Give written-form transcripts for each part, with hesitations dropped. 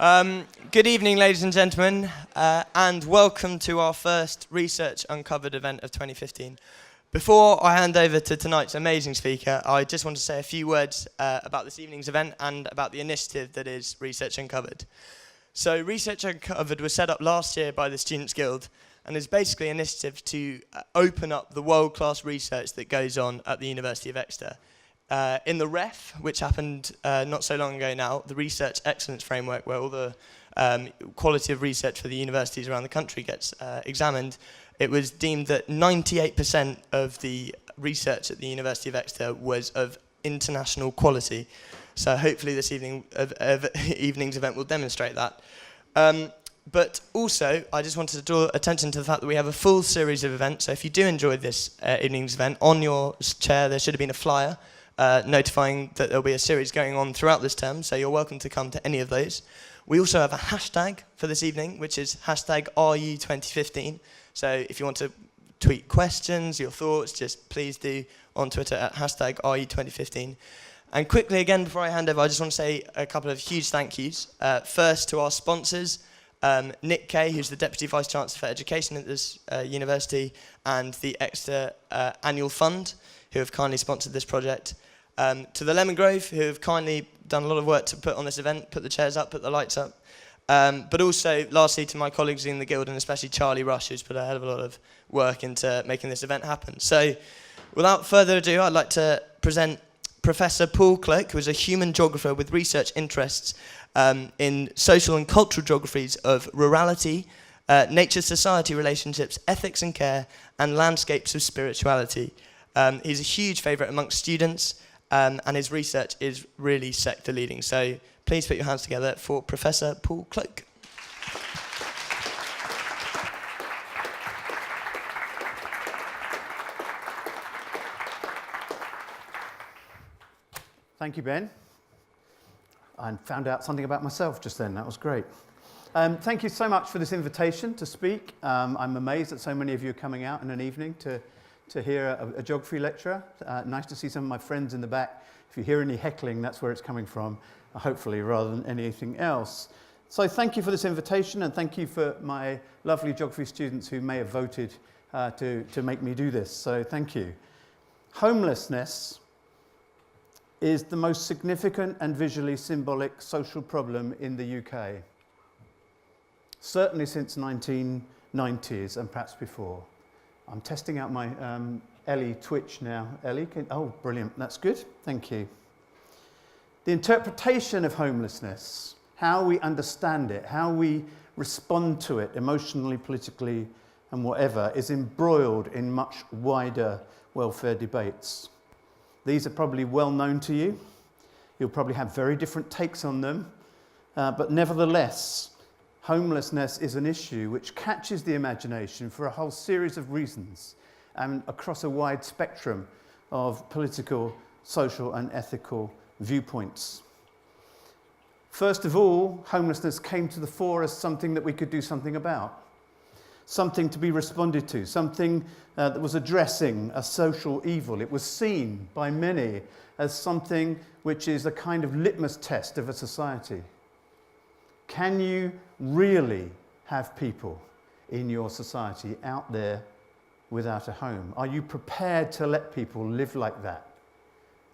Good evening, ladies and gentlemen, and welcome to our first Research Uncovered event of 2015. Before I hand over to tonight's amazing speaker, I just want to say a few words about this evening's event and about the initiative that is Research Uncovered. So Research Uncovered was set up last year by the Students' Guild and is basically an initiative to open up the world-class research that goes on at the University of Exeter. In the REF, which happened not so long ago now, the Research Excellence Framework, where all the quality of research for the universities around the country gets examined, it was deemed that 98% of the research at the University of Exeter was of international quality. So hopefully this evening's event will demonstrate that. But also, I just wanted to draw attention to the fact that we have a full series of events. So if you do enjoy this evening's event, on your chair there should have been a flyer notifying that there'll be a series going on throughout this term, so you're welcome to come to any of those. We also have a hashtag for this evening, which is hashtag RU2015. So if you want to tweet questions, your thoughts, just please do on Twitter at hashtag RU2015. And quickly again, before I hand over, I just want to say a couple of huge thank yous. First to our sponsors, Nick Kay, who's the Deputy Vice-Chancellor for Education at this university, and the Exeter Annual Fund, who have kindly sponsored this project. To the Lemon Grove, who have kindly done a lot of work to put on this event, put the chairs up, put the lights up. But also, lastly, to my colleagues in the Guild, and especially Charlie Rush, who's put a hell of a lot of work into making this event happen. So, without further ado, I'd like to present Professor Paul Cloke, who is a human geographer with research interests in social and cultural geographies of rurality, nature-society relationships, ethics and care, and landscapes of spirituality. He's a huge favourite amongst students, and his research is really sector-leading. So please put your hands together for Professor Paul Cloke. Thank you, Ben. I found out something about myself just then. That was great. Thank you so much for this invitation to speak. I'm amazed that so many of you are coming out in an evening to hear a geography lecture. Nice to see some of my friends in the back. If you hear any heckling, that's where it's coming from, hopefully, rather than anything else. So thank you for this invitation, and thank you for my lovely geography students who may have voted to make me do this. So thank you. Homelessness is the most significant and visually symbolic social problem in the UK. Certainly since 1990s and perhaps before. I'm testing out my Ellie Twitch now. Ellie, oh, brilliant, that's good, thank you. The interpretation of homelessness, how we understand it, how we respond to it emotionally, politically, and whatever, is embroiled in much wider welfare debates. These are probably well known to you. You'll probably have very different takes on them, but nevertheless, homelessness is an issue which catches the imagination for a whole series of reasons and across a wide spectrum of political, social and ethical viewpoints. First of all, homelessness came to the fore as something that we could do something about, something to be responded to, something that was addressing a social evil. It was seen by many as something which is a kind of litmus test of a society. Can you really have people in your society out there without a home? Are you prepared to let people live like that?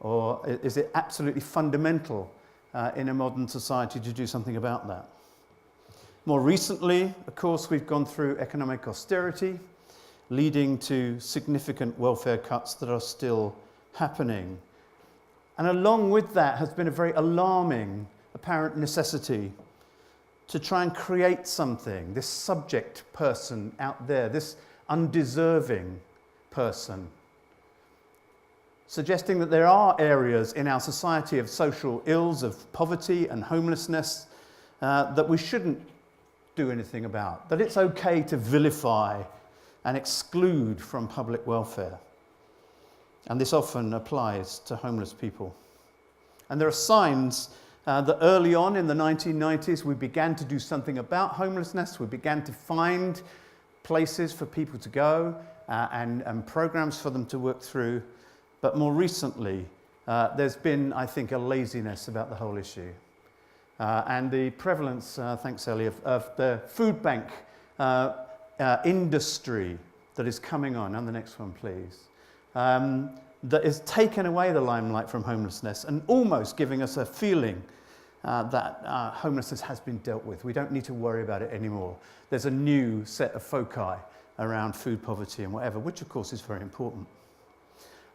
Or is it absolutely fundamental in a modern society to do something about that? More recently, of course, we've gone through economic austerity, leading to significant welfare cuts that are still happening. And along with that has been a very alarming apparent necessity to try and create something, this subject person out there, this undeserving person, suggesting that there are areas in our society of social ills, of poverty and homelessness that we shouldn't do anything about, that it's okay to vilify and exclude from public welfare. And this often applies to homeless people. And there are signs that early on in the 1990s we began to do something about homelessness. We began to find places for people to go and programs for them to work through. But more recently, there's been, I think, a laziness about the whole issue. and the prevalence, thanks Ellie, of the food bank industry that is coming on. And the next one, please. That has taken away the limelight from homelessness and almost giving us a feeling that homelessness has been dealt with. We don't need to worry about it anymore. There's a new set of foci around food poverty and whatever, which of course is very important.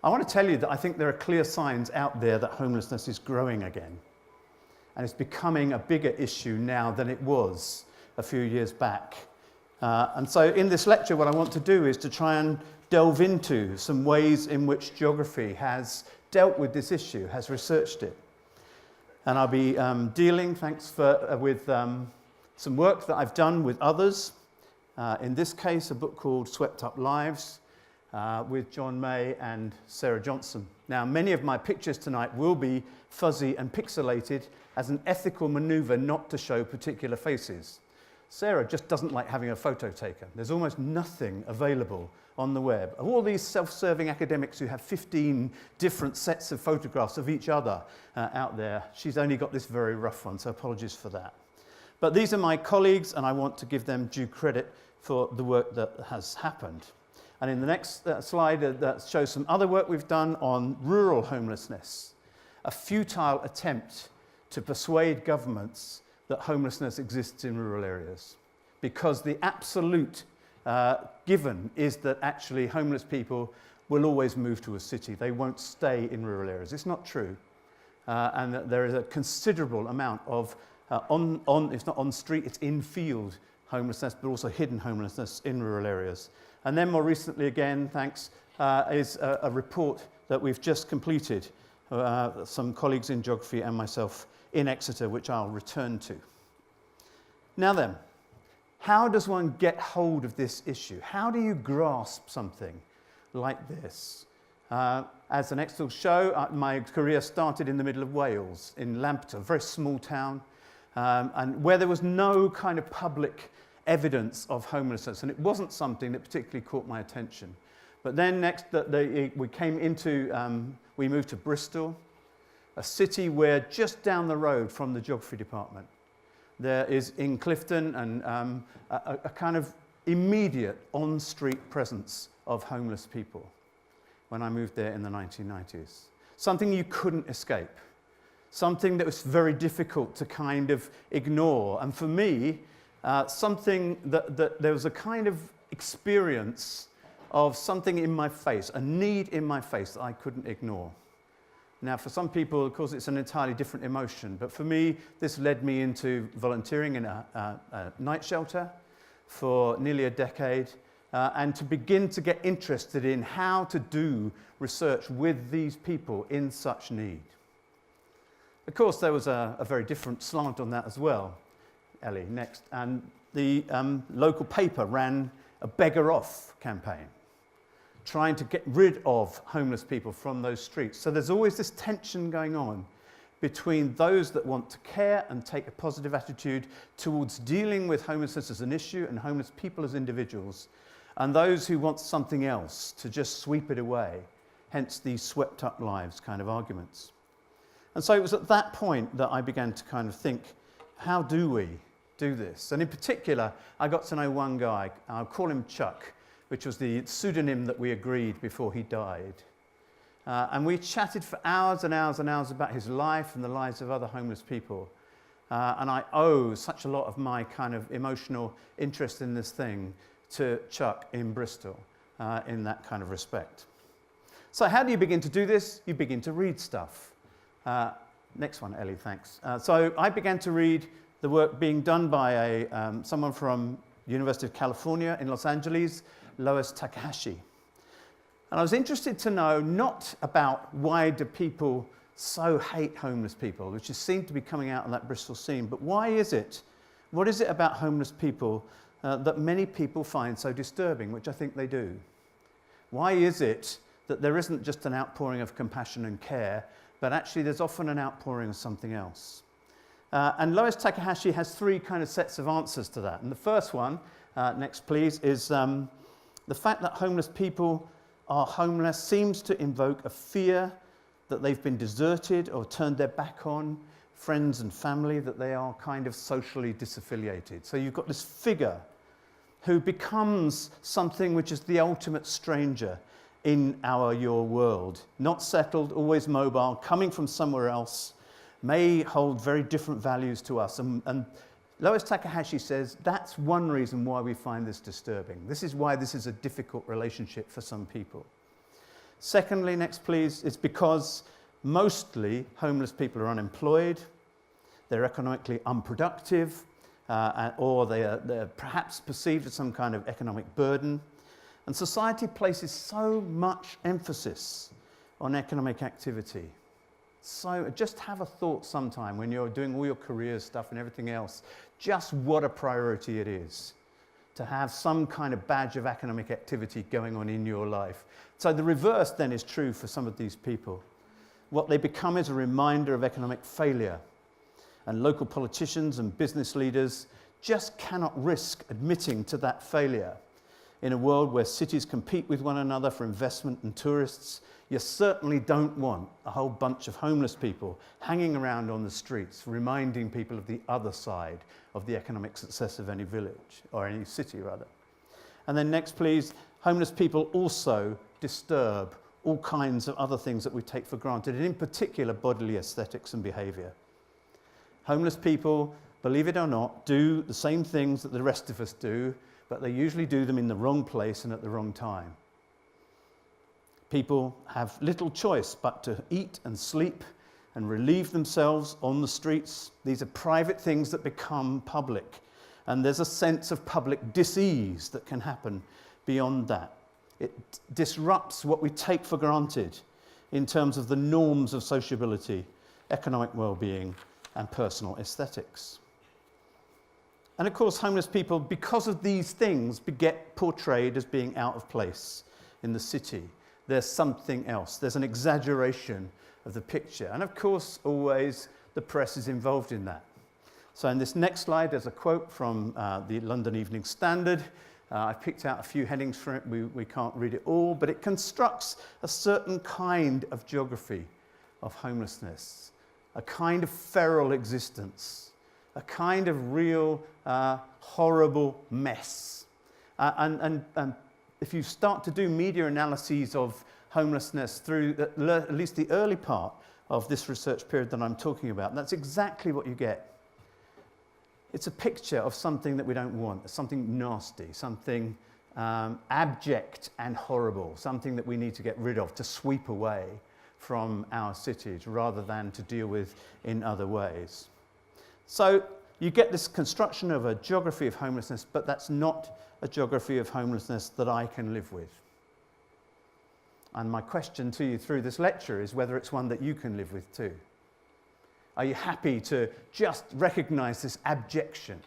I want to tell you that I think there are clear signs out there that homelessness is growing again. And it's becoming a bigger issue now than it was a few years back. And so in this lecture, what I want to do is to try and delve into some ways in which geography has dealt with this issue, has researched it. And I'll be dealing, with some work that I've done with others. In this case, a book called Swept Up Lives with John May and Sarah Johnson. Now, many of my pictures tonight will be fuzzy and pixelated as an ethical maneuver not to show particular faces. Sarah just doesn't like having a photo taken. There's almost nothing available on the web. Of all these self-serving academics who have 15 different sets of photographs of each other out there, she's only got this very rough one, so apologies for that. But these are my colleagues, and I want to give them due credit for the work that has happened. And in the next slide, that shows some other work we've done on rural homelessness, a futile attempt to persuade governments that homelessness exists in rural areas, because the absolute given is that actually homeless people will always move to a city. They won't stay in rural areas. It's not true. And that there is a considerable amount of, it's not on street, it's in field homelessness, but also hidden homelessness in rural areas. And then more recently again, thanks, is a report that we've just completed, some colleagues in geography and myself in Exeter, which I'll return to. Now then, how does one get hold of this issue? How do you grasp something like this? As the next will show, my career started in the middle of Wales, in Lambton, a very small town, and where there was no kind of public evidence of homelessness, and it wasn't something that particularly caught my attention. But then next, we moved to Bristol, a city where just down the road from the geography department, there is in Clifton and a kind of immediate on-street presence of homeless people when I moved there in the 1990s. Something you couldn't escape. Something that was very difficult to kind of ignore. And for me, something that there was a kind of experience of something in my face, a need in my face that I couldn't ignore. Now, for some people, of course, it's an entirely different emotion. But for me, this led me into volunteering in a night shelter for nearly a decade and to begin to get interested in how to do research with these people in such need. Of course, there was a very different slant on that as well. Ellie, next. And the local paper ran a beggar off campaign, trying to get rid of homeless people from those streets. So there's always this tension going on between those that want to care and take a positive attitude towards dealing with homelessness as an issue and homeless people as individuals, and those who want something else to just sweep it away, hence these swept up lives kind of arguments. And so it was at that point that I began to kind of think, how do we do this? And in particular, I got to know one guy, I'll call him Chuck, which was the pseudonym that we agreed before he died. And we chatted for hours and hours and hours about his life and the lives of other homeless people. And I owe such a lot of my kind of emotional interest in this thing to Chuck in Bristol in that kind of respect. So how do you begin to do this? You begin to read stuff. Next one, Ellie, thanks. So I began to read the work being done by someone from University of California in Los Angeles, Lois Takahashi. And I was interested to know not about why do people so hate homeless people, which seemed to be coming out on that Bristol scene, but why is it? What is it about homeless people that many people find so disturbing, which I think they do? Why is it that there isn't just an outpouring of compassion and care, but actually there's often an outpouring of something else? And Lois Takahashi has three kind of sets of answers to that. And the first one, next please, is the fact that homeless people are homeless seems to invoke a fear that they've been deserted or turned their back on friends and family, that they are kind of socially disaffiliated. So you've got this figure who becomes something which is the ultimate stranger in your world. Not settled, always mobile, coming from somewhere else, may hold very different values to us. And Lois Takahashi says that's one reason why we find this disturbing. This is why this is a difficult relationship for some people. Secondly, next please, it's because mostly homeless people are unemployed, they're economically unproductive, or they're perhaps perceived as some kind of economic burden. And society places so much emphasis on economic activity. So just have a thought sometime when you're doing all your career stuff and everything else, just what a priority it is to have some kind of badge of economic activity going on in your life. So the reverse then is true for some of these people. What they become is a reminder of economic failure. And local politicians and business leaders just cannot risk admitting to that failure. In a world where cities compete with one another for investment and tourists, you certainly don't want a whole bunch of homeless people hanging around on the streets, reminding people of the other side of the economic success of any village, or any city rather. And then next please, homeless people also disturb all kinds of other things that we take for granted, and in particular bodily aesthetics and behaviour. Homeless people, believe it or not, do the same things that the rest of us do, but they usually do them in the wrong place and at the wrong time. People have little choice but to eat and sleep and relieve themselves on the streets. These are private things that become public, and there's a sense of public dis-ease that can happen beyond that. It disrupts what we take for granted in terms of the norms of sociability, economic well-being, and personal aesthetics. And of course, homeless people, because of these things, get portrayed as being out of place in the city. There's something else. There's an exaggeration of the picture. And of course, always the press is involved in that. So in this next slide, there's a quote from the London Evening Standard. I've picked out a few headings for it. We can't read it all, but it constructs a certain kind of geography of homelessness, a kind of feral existence, a kind of real horrible mess. And if you start to do media analyses of homelessness through at least the early part of this research period that I'm talking about, that's exactly what you get. It's a picture of something that we don't want, something nasty, something abject and horrible, something that we need to get rid of, to sweep away from our cities rather than to deal with in other ways. So you get this construction of a geography of homelessness, but that's not a geography of homelessness that I can live with. And my question to you through this lecture is whether it's one that you can live with too. Are you happy to just recognize this abjection,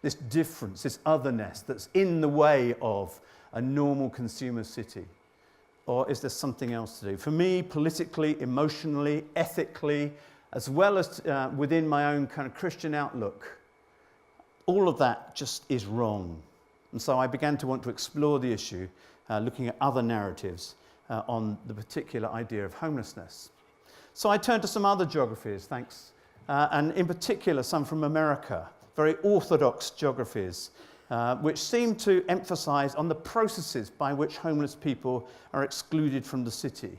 this difference, this otherness that's in the way of a normal consumer city? Or is there something else to do? For me, politically, emotionally, ethically, as well as within my own kind of Christian outlook, all of that just is wrong. And so I began to want to explore the issue, looking at other narratives on the particular idea of homelessness. So I turned to some other geographies, thanks, and in particular some from America, very orthodox geographies, which seem to emphasize on the processes by which homeless people are excluded from the city.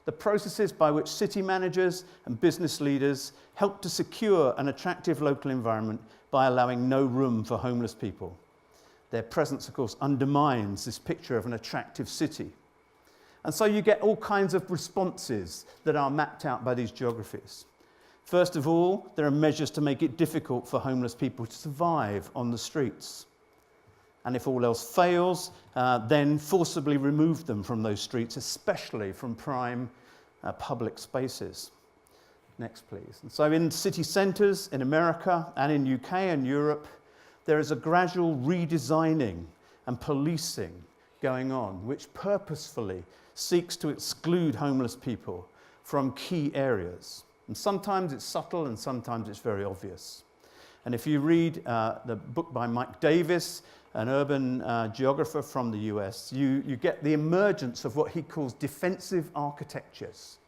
The processes by which city managers and business leaders help to secure an attractive local environment by allowing no room for homeless people. Their presence, of course, undermines this picture of an attractive city. And so you get all kinds of responses that are mapped out by these geographies. First of all, there are measures to make it difficult for homeless people to survive on the streets. And if all else fails, then forcibly remove them from those streets, especially from prime public spaces. Next, please. And so in city centres in America and in UK and Europe, there is a gradual redesigning and policing going on, which purposefully seeks to exclude homeless people from key areas. And sometimes it's subtle and sometimes it's very obvious. And if you read the book by Mike Davis, an urban geographer from the US, you get the emergence of what he calls defensive architectures.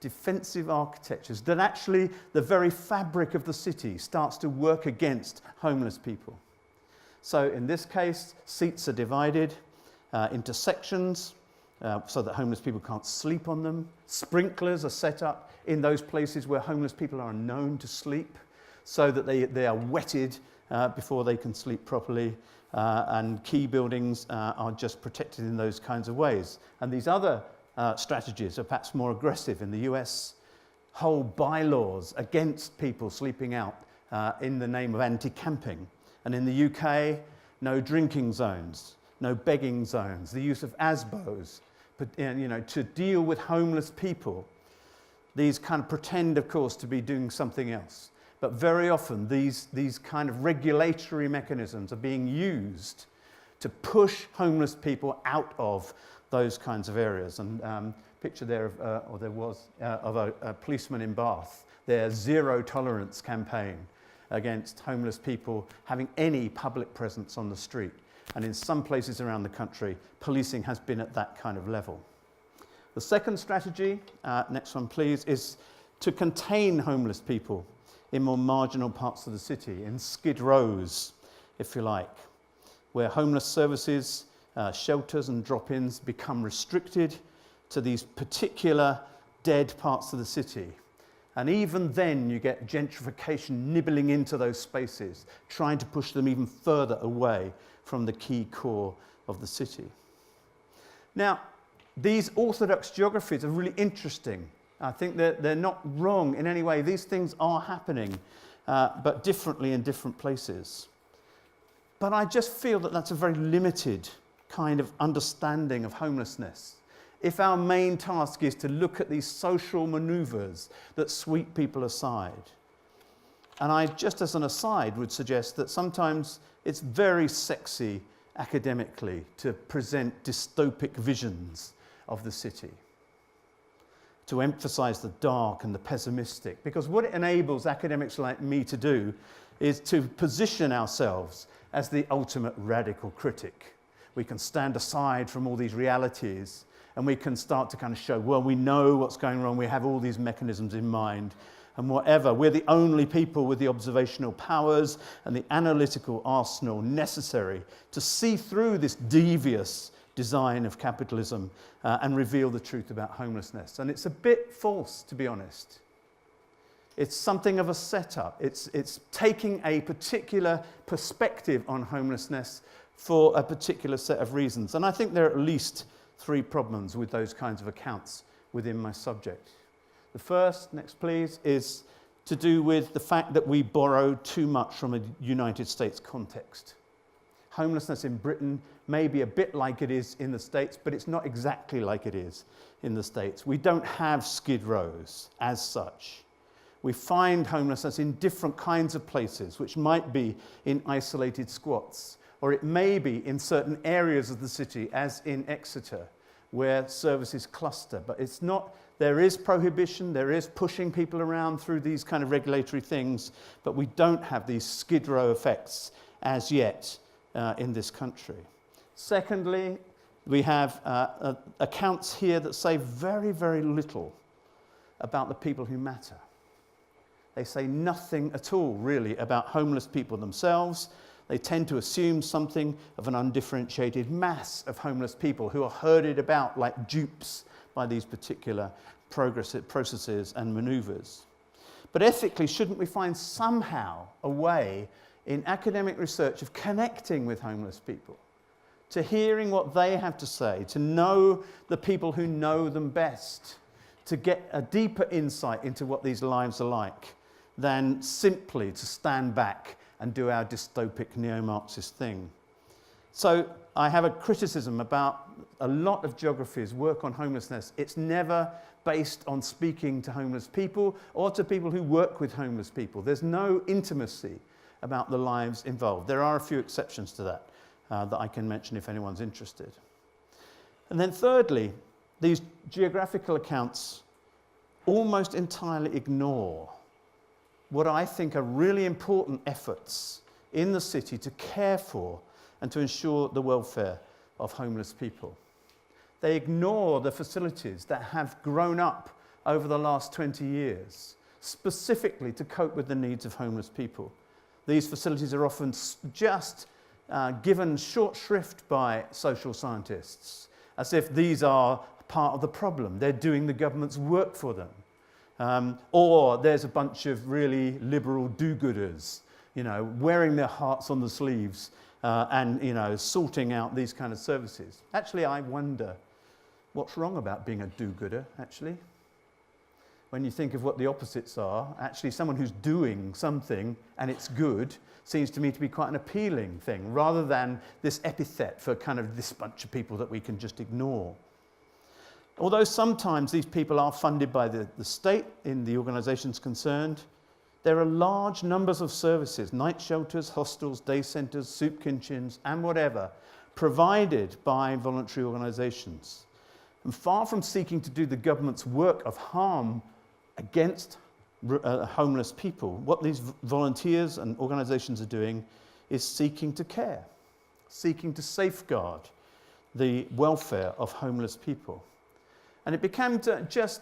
defensive architectures, that actually the very fabric of the city starts to work against homeless people. So in this case, seats are divided into sections so that homeless people can't sleep on them. Sprinklers are set up in those places where homeless people are known to sleep so that they are wetted before they can sleep properly. And key buildings are just protected in those kinds of ways. And these other strategies are perhaps more aggressive. In the US, whole bylaws against people sleeping out in the name of anti-camping. And in the UK, no drinking zones, no begging zones, the use of ASBOs, but, to deal with homeless people. These kind of pretend, of course, to be doing something else. But very often, these kind of regulatory mechanisms are being used to push homeless people out of those kinds of areas. And picture there of a policeman in Bath, their zero tolerance campaign against homeless people having any public presence on the street. And in some places around the country, policing has been at that kind of level. The second strategy, next one please, is to contain homeless people in more marginal parts of the city, in skid rows, if you like, where homeless services, shelters and drop-ins become restricted to these particular dead parts of the city. And even then you get gentrification nibbling into those spaces, trying to push them even further away from the key core of the city. Now, these orthodox geographies are really interesting. I think that they're not wrong in any way. These things are happening, but differently in different places. But I just feel that that's a very limited kind of understanding of homelessness. If our main task is to look at these social maneuvers that sweep people aside. And I, just as an aside, would suggest that sometimes it's very sexy academically to present dystopic visions of the city, to emphasize the dark and the pessimistic, because what it enables academics like me to do is to position ourselves as the ultimate radical critic. We can stand aside from all these realities and we can start to kind of show, well, we know what's going wrong, we have all these mechanisms in mind, and whatever. We're the only people with the observational powers and the analytical arsenal necessary to see through this devious design of capitalism and reveal the truth about homelessness. And it's a bit false, to be honest. It's something of a setup. It's taking a particular perspective on homelessness for a particular set of reasons. And I think there are at least 3 problems with those kinds of accounts within my subject. The first, next please, is to do with the fact that we borrow too much from a United States context. Homelessness in Britain may be a bit like it is in the States, but it's not exactly like it is in the States. We don't have skid rows as such. We find homelessness in different kinds of places, which might be in isolated squats, or it may be in certain areas of the city, as in Exeter, where services cluster. But it's not, there is prohibition, there is pushing people around through these kind of regulatory things, but we don't have these skid row effects as yet in this country. Secondly, we have accounts here that say very, very little about the people who matter. They say nothing at all, really, about homeless people themselves. They tend to assume something of an undifferentiated mass of homeless people who are herded about like dupes by these particular processes and maneuvers. But ethically, shouldn't we find somehow a way in academic research of connecting with homeless people, to hearing what they have to say, to know the people who know them best, to get a deeper insight into what these lives are like, than simply to stand back and do our dystopic neo-Marxist thing. So I have a criticism about a lot of geographies' work on homelessness. It's never based on speaking to homeless people or to people who work with homeless people. There's no intimacy about the lives involved. There are a few exceptions to that that I can mention if anyone's interested. And then thirdly, these geographical accounts almost entirely ignore what I think are really important efforts in the city to care for and to ensure the welfare of homeless people. They ignore the facilities that have grown up over the last 20 years, specifically to cope with the needs of homeless people. These facilities are often just given short shrift by social scientists, as if these are part of the problem. They're doing the government's work for them. Or there's a bunch of really liberal do-gooders, wearing their hearts on the sleeves and, sorting out these kind of services. Actually, I wonder what's wrong about being a do-gooder, actually. When you think of what the opposites are, actually someone who's doing something and it's good seems to me to be quite an appealing thing, rather than this epithet for kind of this bunch of people that we can just ignore. Although sometimes these people are funded by the state in the organisations concerned, there are large numbers of services, night shelters, hostels, day centres, soup kitchens and whatever, provided by voluntary organisations. And far from seeking to do the government's work of harm against homeless people, what these volunteers and organisations are doing is seeking to care, seeking to safeguard the welfare of homeless people. And it became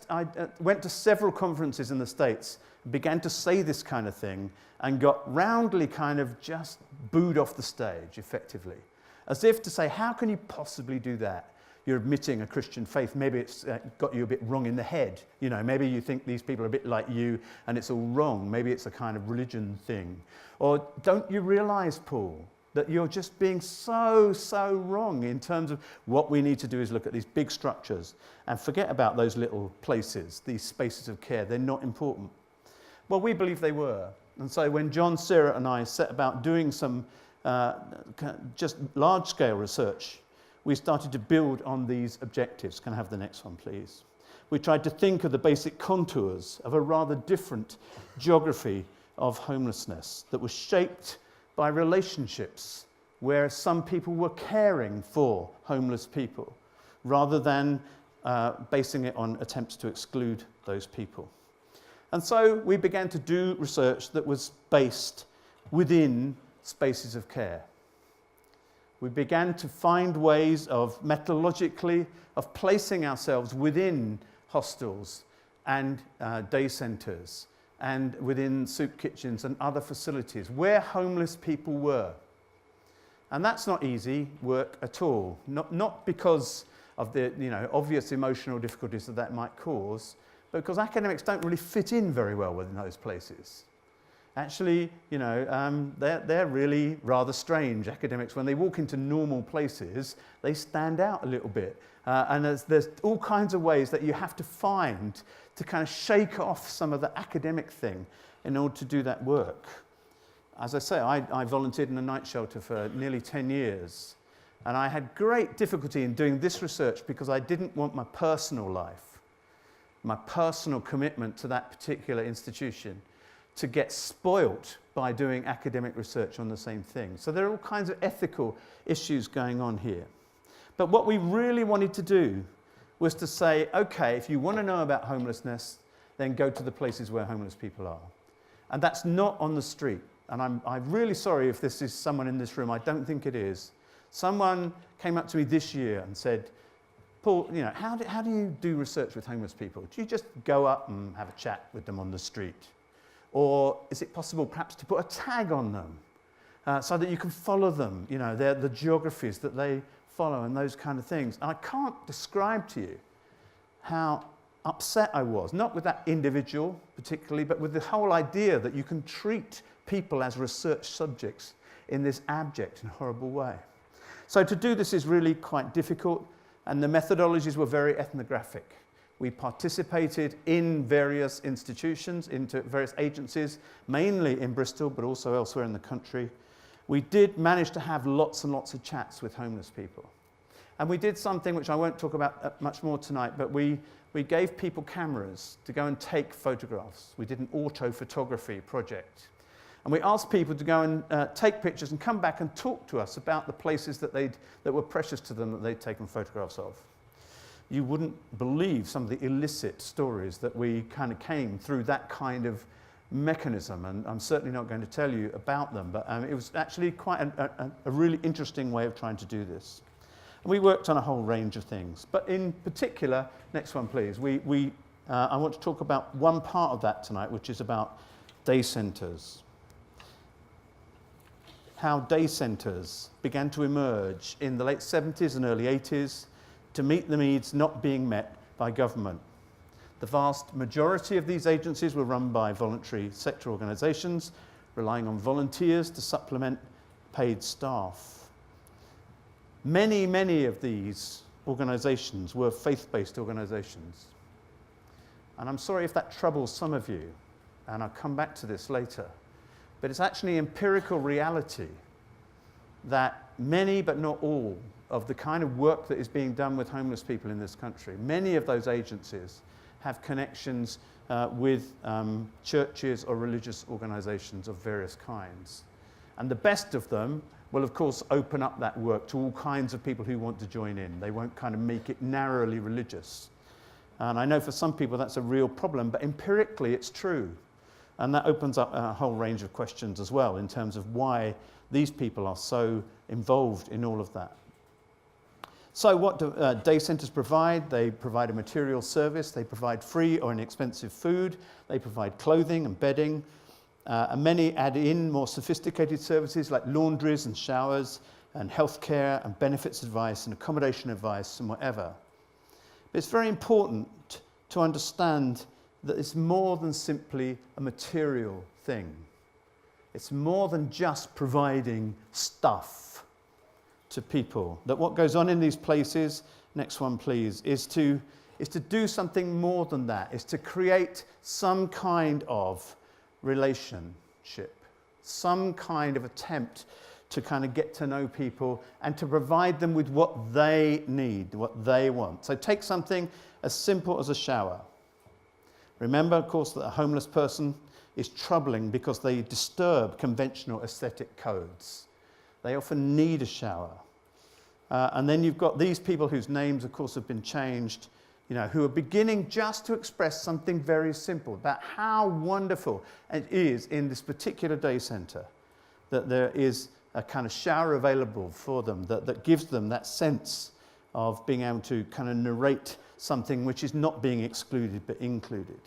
I went to several conferences in the States, began to say this kind of thing, and got roundly kind of just booed off the stage, effectively. As if to say, how can you possibly do that? You're admitting a Christian faith, maybe it's got you a bit wrong in the head. Maybe you think these people are a bit like you and it's all wrong. Maybe it's a kind of religion thing. Or don't you realise, Paul, that you're just being so wrong in terms of what we need to do is look at these big structures and forget about those little places, these spaces of care. They're not important. Well, we believe they were. And so when John, Sarah and I set about doing some just large-scale research, we started to build on these objectives. Can I have the next one, please? We tried to think of the basic contours of a rather different geography of homelessness that was shaped by relationships where some people were caring for homeless people rather than basing it on attempts to exclude those people. And so we began to do research that was based within spaces of care. We began to find ways of methodologically of placing ourselves within hostels and day centres and within soup kitchens and other facilities where homeless people were. And that's not easy work at all, not because of the obvious emotional difficulties that might cause, but because academics don't really fit in very well within those places. Actually, they're really rather strange, academics. When they walk into normal places, they stand out a little bit. And there's all kinds of ways that you have to find to kind of shake off some of the academic thing in order to do that work. As I say, I volunteered in a night shelter for nearly 10 years. And I had great difficulty in doing this research because I didn't want my personal life, my personal commitment to that particular institution, to get spoilt by doing academic research on the same thing. So there are all kinds of ethical issues going on here. But what we really wanted to do was to say, okay, if you want to know about homelessness, then go to the places where homeless people are. And that's not on the street. And I'm really sorry if this is someone in this room. I don't think it is. Someone came up to me this year and said, Paul, how do you do research with homeless people? Do you just go up and have a chat with them on the street? Or is it possible perhaps to put a tag on them so that you can follow them, the geographies that they follow and those kind of things? And I can't describe to you how upset I was, not with that individual particularly, but with the whole idea that you can treat people as research subjects in this abject and horrible way. So to do this is really quite difficult, and the methodologies were very ethnographic. We participated in various institutions, into various agencies, mainly in Bristol, but also elsewhere in the country. We did manage to have lots and lots of chats with homeless people. And we did something which I won't talk about much more tonight, but we gave people cameras to go and take photographs. We did an auto photography project. And we asked people to go and take pictures and come back and talk to us about the places that were precious to them that they'd taken photographs of. You wouldn't believe some of the illicit stories that we kind of came through that kind of mechanism, and I'm certainly not going to tell you about them, but it was actually quite a really interesting way of trying to do this. And we worked on a whole range of things, but in particular, next one please, we I want to talk about one part of that tonight, which is about day centres. How day centres began to emerge in the late 70s and early 80s to meet the needs not being met by government. The vast majority of these agencies were run by voluntary sector organisations, relying on volunteers to supplement paid staff. Many, many of these organisations were faith-based organisations. And I'm sorry if that troubles some of you, and I'll come back to this later, but it's actually empirical reality that many, but not all, of the kind of work that is being done with homeless people in this country, many of those agencies have connections with churches or religious organisations of various kinds. And the best of them will, of course, open up that work to all kinds of people who want to join in. They won't kind of make it narrowly religious. And I know for some people that's a real problem, but empirically it's true. And that opens up a whole range of questions as well in terms of why these people are so involved in all of that. So what do day centres provide? They provide a material service, they provide free or inexpensive food, they provide clothing and bedding, and many add in more sophisticated services like laundries and showers and healthcare and benefits advice and accommodation advice and whatever. But it's very important to understand that it's more than simply a material thing. It's more than just providing stuff to people. That what goes on in these places, next one please, is to do something more than that, is to create some kind of relationship, some kind of attempt to kind of get to know people and to provide them with what they need, what they want. So take something as simple as a shower. Remember, of course, that a homeless person is troubling because they disturb conventional aesthetic codes. They often need a shower. And then you've got these people whose names, of course, have been changed, who are beginning just to express something very simple about how wonderful it is in this particular day centre that there is a kind of shower available for them that gives them that sense of being able to kind of narrate something which is not being excluded but included.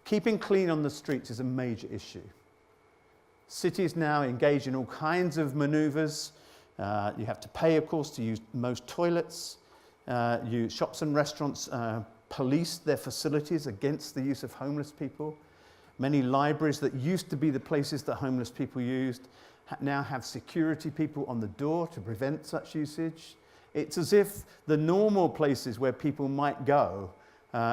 Keeping clean on the streets is a major issue. Cities now engage in all kinds of manoeuvres. You have to pay, of course, to use most toilets. Shops and restaurants police their facilities against the use of homeless people. Many libraries that used to be the places that homeless people used now have security people on the door to prevent such usage. It's as if the normal places where people might go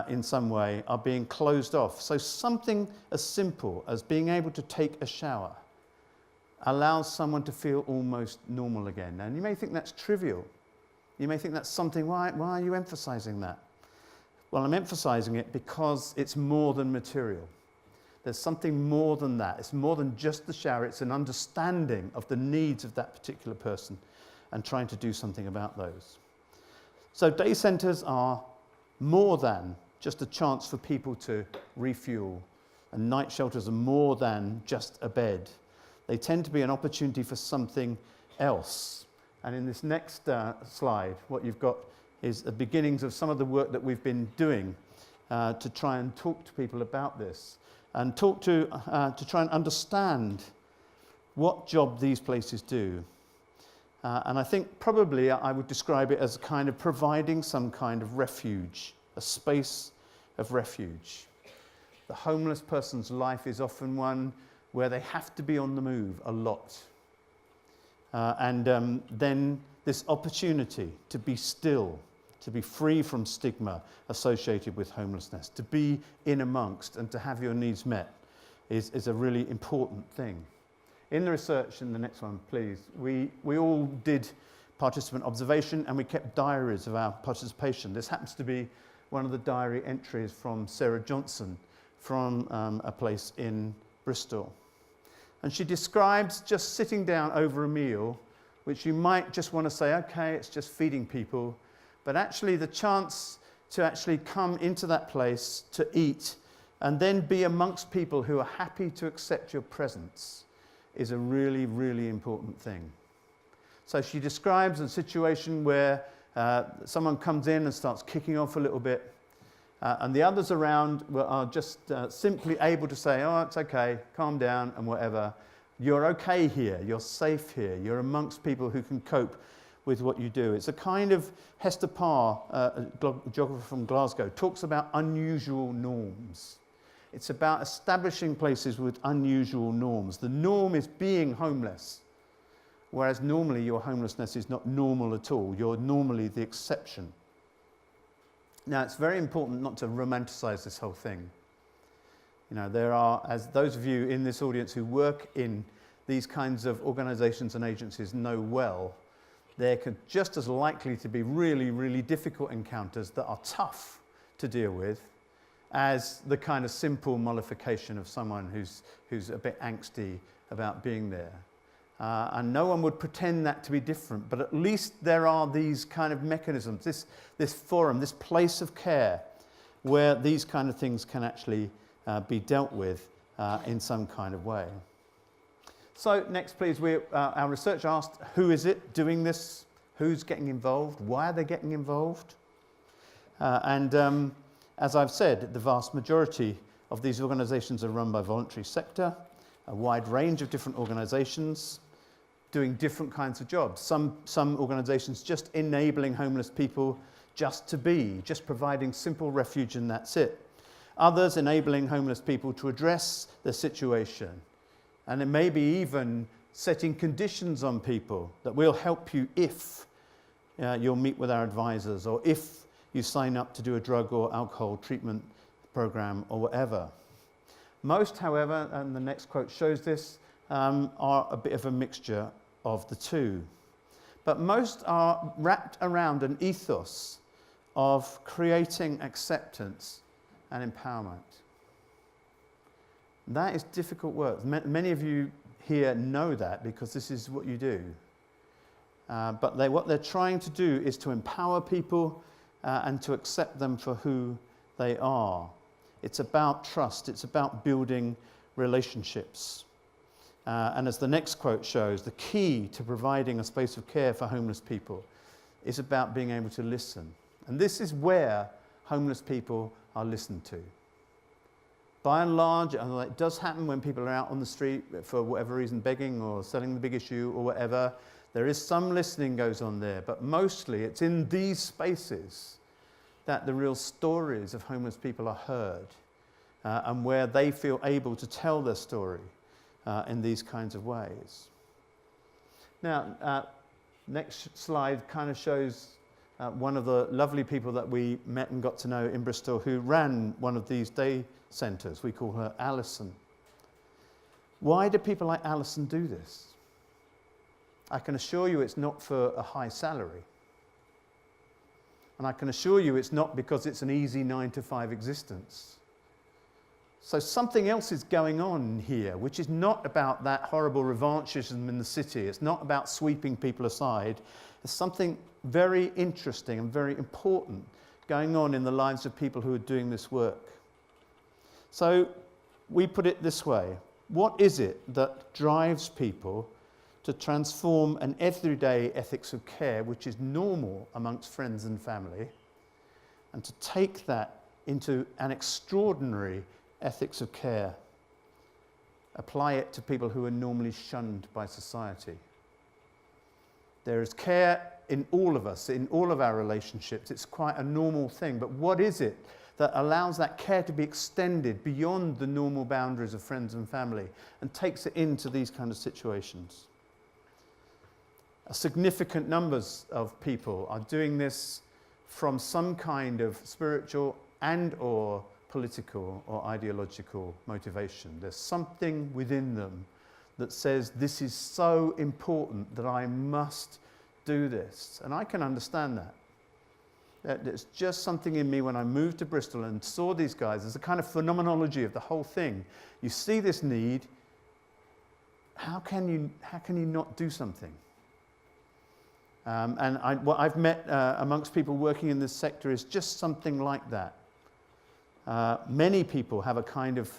in some way are being closed off. So something as simple as being able to take a shower allows someone to feel almost normal again. And you may think that's trivial. You may think that's something, why are you emphasizing that? Well, I'm emphasizing it because it's more than material. There's something more than that. It's more than just the shower. It's an understanding of the needs of that particular person and trying to do something about those. So day centres are more than just a chance for people to refuel, and night shelters are more than just a bed. They tend to be an opportunity for something else. And in this next slide, what you've got is the beginnings of some of the work that we've been doing to try and talk to people about this and to try and understand what job these places do. And I think probably I would describe it as kind of providing some kind of refuge, a space of refuge. The homeless person's life is often one where they have to be on the move a lot. Then this opportunity to be still, to be free from stigma associated with homelessness, to be in amongst and to have your needs met is a really important thing. In the research, in the next one, please, we all did participant observation and we kept diaries of our participation. This happens to be one of the diary entries from Sarah Johnson from a place in Bristol. And she describes just sitting down over a meal, which you might just want to say, okay, it's just feeding people, but actually the chance to actually come into that place to eat and then be amongst people who are happy to accept your presence is a really, really important thing. So she describes a situation where someone comes in and starts kicking off a little bit, And the others around are just simply able to say, oh, it's okay, calm down and whatever. You're okay here, you're safe here, you're amongst people who can cope with what you do. It's a kind of, Hester Parr, a geographer from Glasgow, talks about unusual norms. It's about establishing places with unusual norms. The norm is being homeless, whereas normally your homelessness is not normal at all. You're normally the exception. Now, it's very important not to romanticize this whole thing. You know, there are, as those of you in this audience who work in these kinds of organizations and agencies know well, there could just as likely to be really, really difficult encounters that are tough to deal with as the kind of simple mollification of someone who's a bit angsty about being there. And no one would pretend that to be different, but at least there are these kind of mechanisms, this forum, this place of care where these kind of things can actually be dealt with in some kind of way. So next, please, our research asked, who is it doing this? Who's getting involved? Why are they getting involved? As I've said, the vast majority of these organisations are run by voluntary sector, a wide range of different organisations doing different kinds of jobs. Some organisations just enabling homeless people just providing simple refuge and that's it. Others enabling homeless people to address their situation. And it may be even setting conditions on people that will help you if you'll meet with our advisors or if you sign up to do a drug or alcohol treatment program or whatever. Most, however, and the next quote shows this, are a bit of a mixture of the two. But most are wrapped around an ethos of creating acceptance and empowerment. That is difficult work. Many of you here know that because this is what you do. But what they're trying to do is to empower people and to accept them for who they are. It's about trust. It's about building relationships. And as the next quote shows, the key to providing a space of care for homeless people is about being able to listen. And this is where homeless people are listened to. By and large, and it does happen when people are out on the street for whatever reason, begging or selling the big issue or whatever, there is some listening goes on there, but mostly it's in these spaces that the real stories of homeless people are heard and where they feel able to tell their story in these kinds of ways. Now, next slide kind of shows one of the lovely people that we met and got to know in Bristol who ran one of these day centres. We call her Alison. Why do people like Alison do this? I can assure you it's not for a high salary. And I can assure you it's not because it's an easy 9-to-5 existence. So something else is going on here, which is not about that horrible revanchism in the city. It's not about sweeping people aside. There's something very interesting and very important going on in the lives of people who are doing this work. So we put it this way. What is it that drives people to transform an everyday ethics of care, which is normal amongst friends and family, and to take that into an extraordinary ethics of care, apply it to people who are normally shunned by society? There is care in all of us, in all of our relationships. It's quite a normal thing. But what is it that allows that care to be extended beyond the normal boundaries of friends and family and takes it into these kind of situations? Significant numbers of people are doing this from some kind of spiritual and or political or ideological motivation. There's something within them that says this is so important that I must do this. And I can understand that. There's just something in me when I moved to Bristol and saw these guys. There's a kind of phenomenology of the whole thing. You see this need. How can you not do something? What I've met amongst people working in this sector is just something like that. Many people have a kind of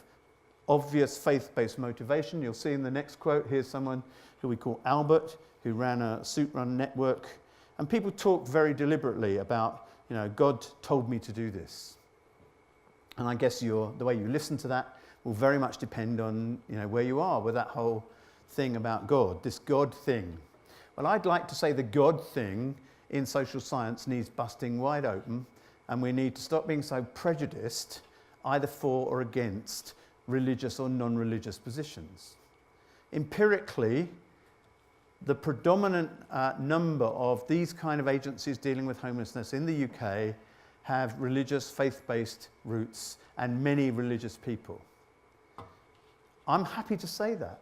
obvious faith-based motivation. You'll see in the next quote, here's someone who we call Albert, who ran a suit run network. And people talk very deliberately about, God told me to do this. And I guess the way you listen to that will very much depend on where you are with that whole thing about God, this God thing. Well, I'd like to say the God thing in social science needs busting wide open, and we need to stop being so prejudiced either for or against religious or non-religious positions. Empirically, the predominant number of these kind of agencies dealing with homelessness in the UK have religious, faith-based roots and many religious people. I'm happy to say that.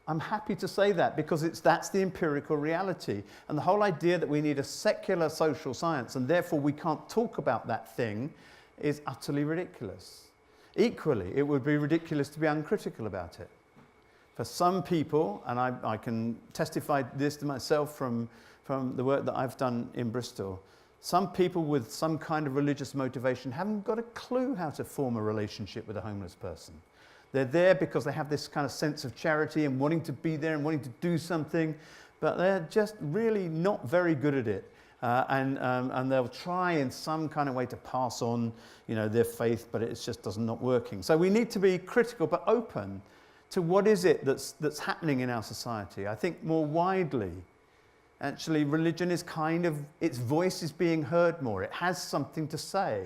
I'm happy to say that because that's the empirical reality. And the whole idea that we need a secular social science and therefore we can't talk about that thing is utterly ridiculous. Equally, it would be ridiculous to be uncritical about it. For some people, and I can testify this to myself from the work that I've done in Bristol, some people with some kind of religious motivation haven't got a clue how to form a relationship with a homeless person. They're there because they have this kind of sense of charity and wanting to be there and wanting to do something, but they're just really not very good at it. And they'll try in some kind of way to pass on, their faith, but it's just not working. So we need to be critical but open to what is it that's happening in our society. I think more widely, actually, religion is its voice is being heard more. It has something to say.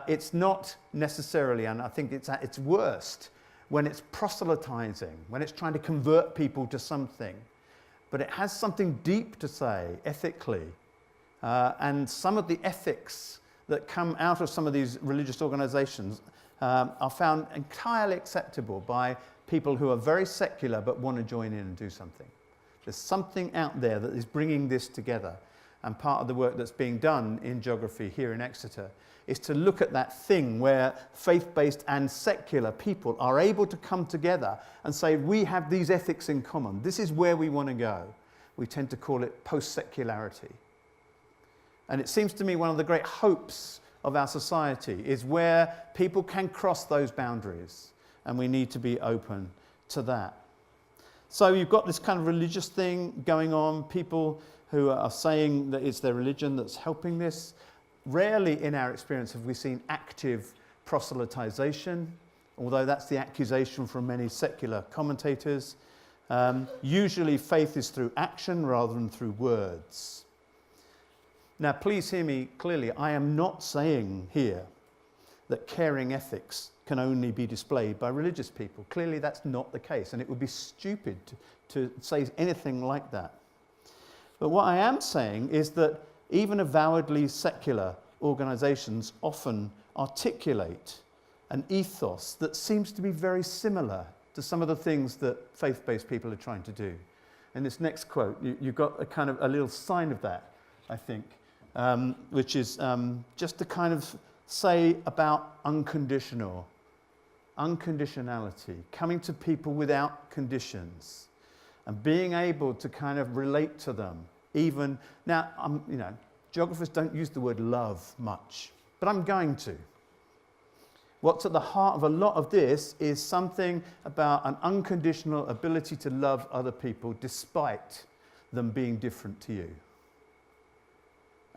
It's not necessarily, and I think it's at its worst, when it's proselytizing, when it's trying to convert people to something. But it has something deep to say, ethically. And some of the ethics that come out of some of these religious organizations are found entirely acceptable by people who are very secular but want to join in and do something. There's something out there that is bringing this together. And part of the work that's being done in geography here in Exeter is to look at that thing where faith-based and secular people are able to come together and say, we have these ethics in common. This is where we want to go. We tend to call it post-secularity. And it seems to me one of the great hopes of our society is where people can cross those boundaries, and we need to be open to that. So you've got this kind of religious thing going on, people who are saying that it's their religion that's helping this. Rarely in our experience have we seen active proselytization, although that's the accusation from many secular commentators. Usually faith is through action rather than through words. Now, please hear me clearly. I am not saying here that caring ethics can only be displayed by religious people. Clearly, that's not the case, and it would be stupid to say anything like that. But what I am saying is that even avowedly secular organisations often articulate an ethos that seems to be very similar to some of the things that faith-based people are trying to do. In this next quote, you've got a kind of a little sign of that, I think, which is just to kind of say about unconditionality, coming to people without conditions and being able to kind of relate to them. Even now, geographers don't use the word love much, but I'm going to. What's at the heart of a lot of this is something about an unconditional ability to love other people despite them being different to you.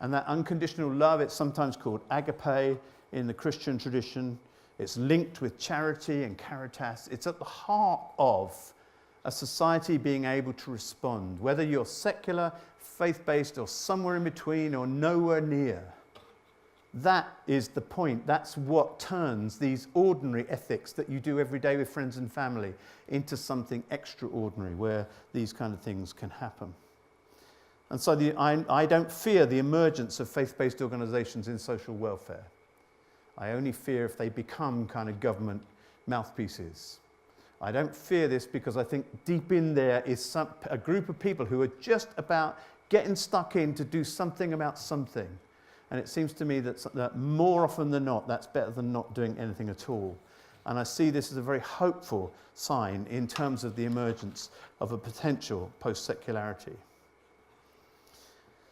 And that unconditional love, it's sometimes called agape in the Christian tradition. It's linked with charity and caritas. It's at the heart of a society being able to respond, whether you're secular, faith-based, or somewhere in between, or nowhere near. That is the point. That's what turns these ordinary ethics that you do every day with friends and family into something extraordinary, where these kind of things can happen. And so I don't fear the emergence of faith-based organisations in social welfare. I only fear if they become kind of government mouthpieces. I don't fear this because I think deep in there is a group of people who are just about getting stuck in to do something about something. And it seems to me that more often than not, that's better than not doing anything at all. And I see this as a very hopeful sign in terms of the emergence of a potential post-secularity.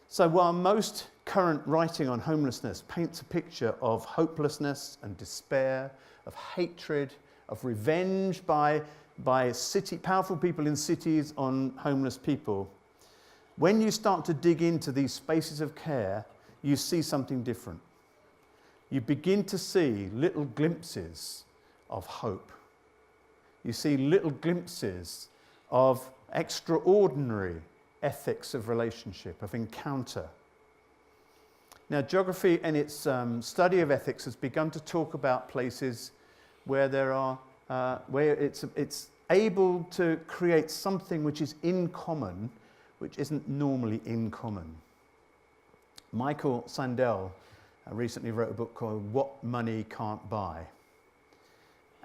So while most current writing on homelessness paints a picture of hopelessness and despair, of hatred, of revenge by powerful people in cities on homeless people, when you start to dig into these spaces of care, you see something different. you begin to see little glimpses of hope. You see little glimpses of extraordinary ethics of relationship, of encounter. Now, geography and its study of ethics has begun to talk about places where where it's able to create something which is in common, which isn't normally in common. Michael Sandel recently wrote a book called What Money Can't Buy.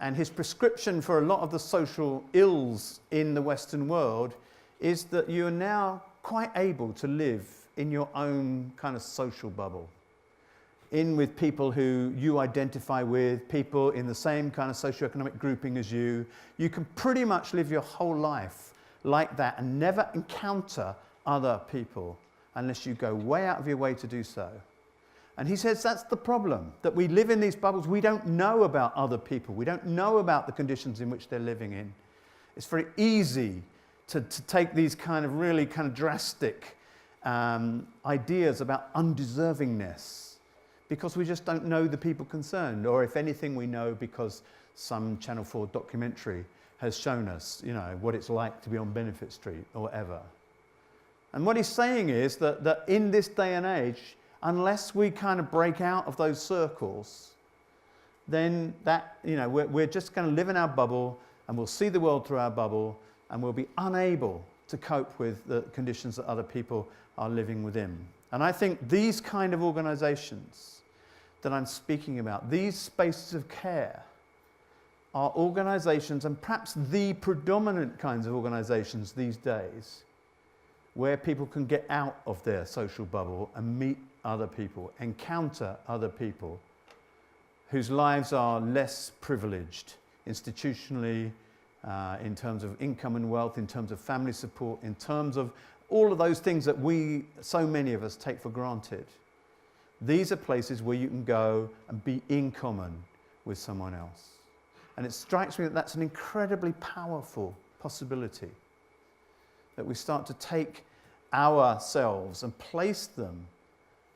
And his prescription for a lot of the social ills in the Western world is that you are now quite able to live in your own kind of social bubble. In with people who you identify with, people in the same kind of socioeconomic grouping as you. You can pretty much live your whole life like that and never encounter other people unless you go way out of your way to do so. And he says that's the problem, that we live in these bubbles. We don't know about other people. We don't know about the conditions in which they're living in. It's very easy to take these kind of really kind of drastic ideas about undeservingness because we just don't know the people concerned, or if anything we know because some Channel 4 documentary has shown us, you know, what it's like to be on Benefit Street or whatever. And what he's saying is that in this day and age, unless we kind of break out of those circles, then that, you know, we're just going to live in our bubble and we'll see the world through our bubble and we'll be unable to cope with the conditions that other people are living within. And I think these kind of organisations that I'm speaking about, these spaces of care, are organisations, and perhaps the predominant kinds of organisations these days, where people can get out of their social bubble and meet other people, encounter other people whose lives are less privileged institutionally, in terms of income and wealth, in terms of family support, in terms of all of those things that so many of us take for granted. These are places where you can go and be in common with someone else. And it strikes me that that's an incredibly powerful possibility, that we start to take ourselves and place them,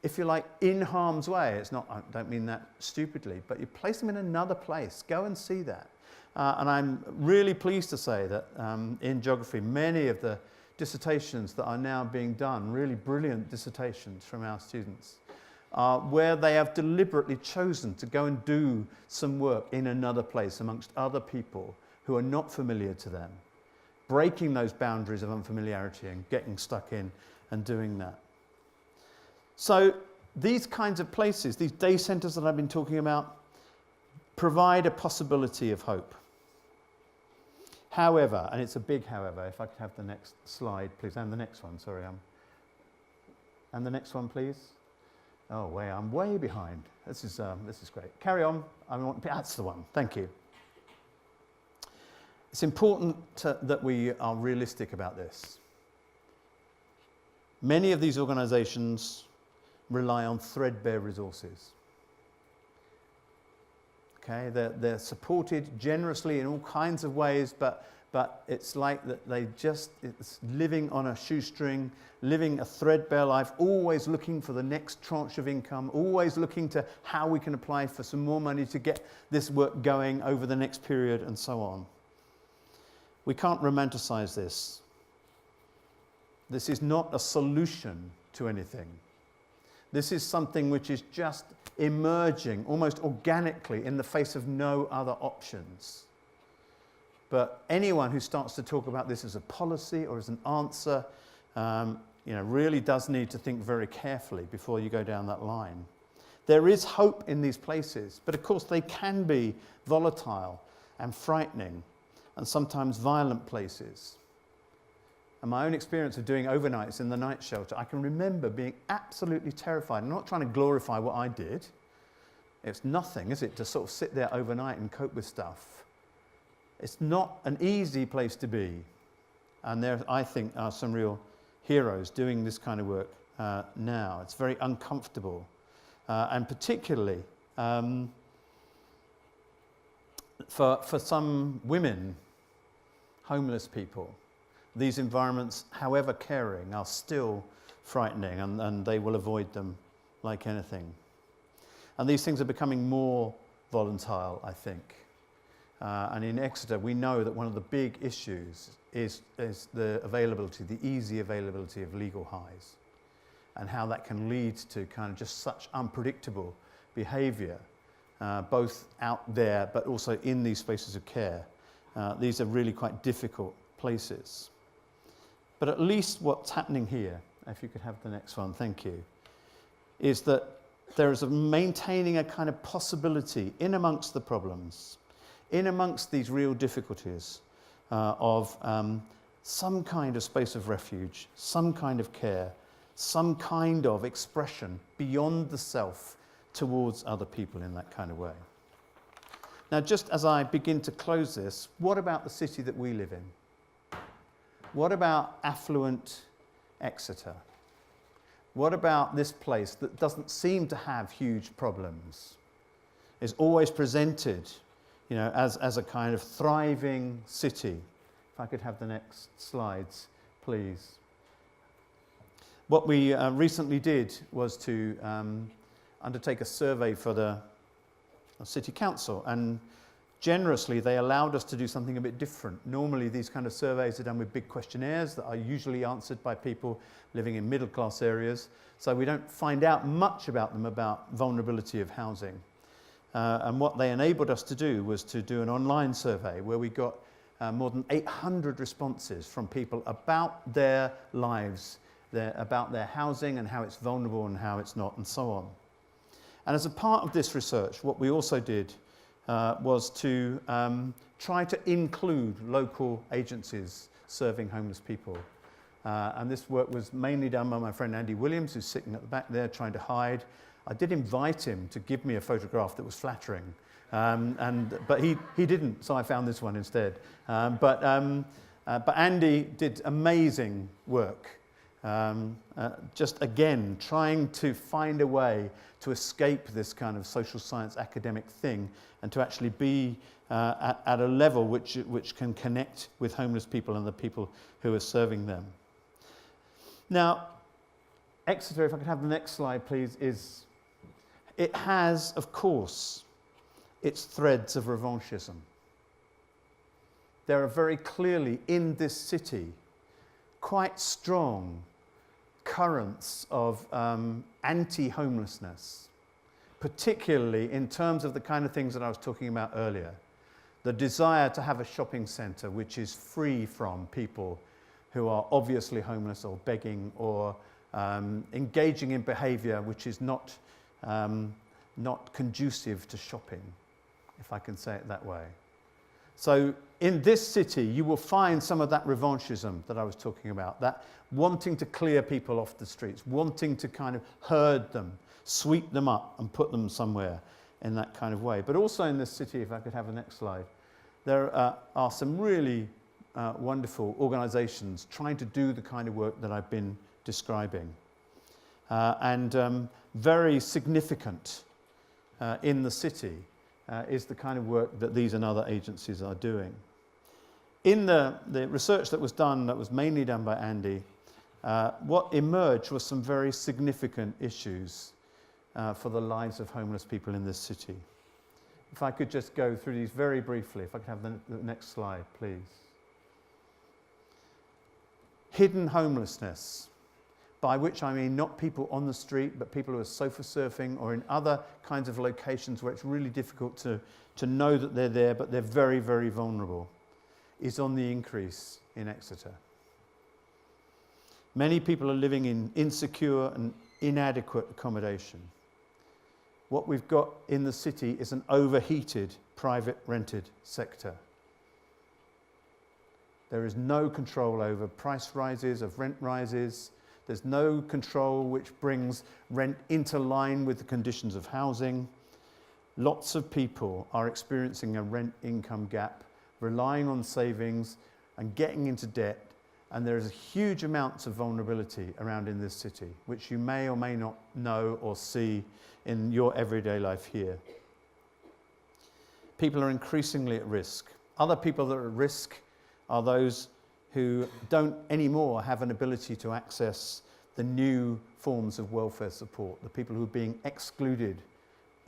if you like, in harm's way. It's not, I don't mean that stupidly, but you place them in another place. Go and see that. And I'm really pleased to say that in geography, many of the dissertations that are now being done, really brilliant dissertations from our students, where they have deliberately chosen to go and do some work in another place amongst other people who are not familiar to them, breaking those boundaries of unfamiliarity and getting stuck in and doing that. So these kinds of places, these day centres that I've been talking about, provide a possibility of hope. However, and it's a big however, if I could have the next slide, please, and the next one, sorry. And the next one, please. Oh, I'm way behind. This is great. Carry on. That's the one. Thank you. It's important that we are realistic about this. Many of these organisations rely on threadbare resources. Okay, they're supported generously in all kinds of ways, but it's like that it's living on a shoestring, living a threadbare life, always looking for the next tranche of income, always looking to how we can apply for some more money to get this work going over the next period, and so on. We can't romanticize this. This is not a solution to anything. This is something which is just emerging almost organically in the face of no other options. But anyone who starts to talk about this as a policy or as an answer, really does need to think very carefully before you go down that line. There is hope in these places, but of course they can be volatile and frightening and sometimes violent places. And my own experience of doing overnights in the night shelter, I can remember being absolutely terrified. I'm not trying to glorify what I did. It's nothing, is it, to sort of sit there overnight and cope with stuff. It's not an easy place to be. And there, I think, are some real heroes doing this kind of work now. It's very uncomfortable. And particularly for some women, homeless people, these environments, however caring, are still frightening, and they will avoid them like anything. And these things are becoming more volatile, I think. And in Exeter, we know that one of the big issues is the availability, the easy availability of legal highs, and how that can lead to kind of just such unpredictable behaviour, both out there but also in these spaces of care. These are really quite difficult places. But at least what's happening here, if you could have the next one, thank you, is that there is maintaining a kind of possibility in amongst the problems, in amongst these real difficulties of some kind of space of refuge, some kind of care, some kind of expression beyond the self towards other people in that kind of way. Now, just as I begin to close this, what about the city that we live in? What about affluent Exeter? What about this place that doesn't seem to have huge problems? Is always presented, you know, as a kind of thriving city. If I could have the next slides, please. What we recently did was to undertake a survey for the City Council, and generously they allowed us to do something a bit different. Normally these kind of surveys are done with big questionnaires that are usually answered by people living in middle class areas, so we don't find out much about them, about vulnerability of housing. And what they enabled us to do was to do an online survey where we got more than 800 responses from people about their lives, about their housing and how it's vulnerable and how it's not, and so on. And as a part of this research, what we also did was to try to include local agencies serving homeless people. And this work was mainly done by my friend Andy Williams, who's sitting at the back there trying to hide. I did invite him to give me a photograph that was flattering, but he didn't, so I found this one instead. But Andy did amazing work. Just again, trying to find a way to escape this kind of social science academic thing and to actually be at a level which can connect with homeless people and the people who are serving them. Now, Exeter, if I could have the next slide, please, it has, of course, its threads of revanchism. There are very clearly in this city quite strong currents of anti-homelessness, particularly in terms of the kind of things that I was talking about earlier. The desire to have a shopping centre which is free from people who are obviously homeless or begging or engaging in behaviour which is not conducive to shopping, if I can say it that way. So in this city, you will find some of that revanchism that I was talking about, that wanting to clear people off the streets, wanting to kind of herd them, sweep them up and put them somewhere in that kind of way. But also in this city, if I could have the next slide, there are some really wonderful organisations trying to do the kind of work that I've been describing. And very significant in the city is the kind of work that these and other agencies are doing. In the research that was done, that was mainly done by Andy, what emerged was some very significant issues for the lives of homeless people in this city. If I could just go through these very briefly, if I could have the next slide, please. Hidden homelessness, by which I mean not people on the street, but people who are sofa surfing or in other kinds of locations where it's really difficult to know that they're there, but they're very, very vulnerable, is on the increase in Exeter. Many people are living in insecure and inadequate accommodation. What we've got in the city is an overheated private rented sector. There is no control over price rises, of rent rises. There's no control which brings rent into line with the conditions of housing. Lots of people are experiencing a rent income gap, relying on savings and getting into debt. And there is a huge amounts of vulnerability around in this city, which you may or may not know or see in your everyday life here. People are increasingly at risk. Other people that are at risk are those who don't anymore have an ability to access the new forms of welfare support, the people who are being excluded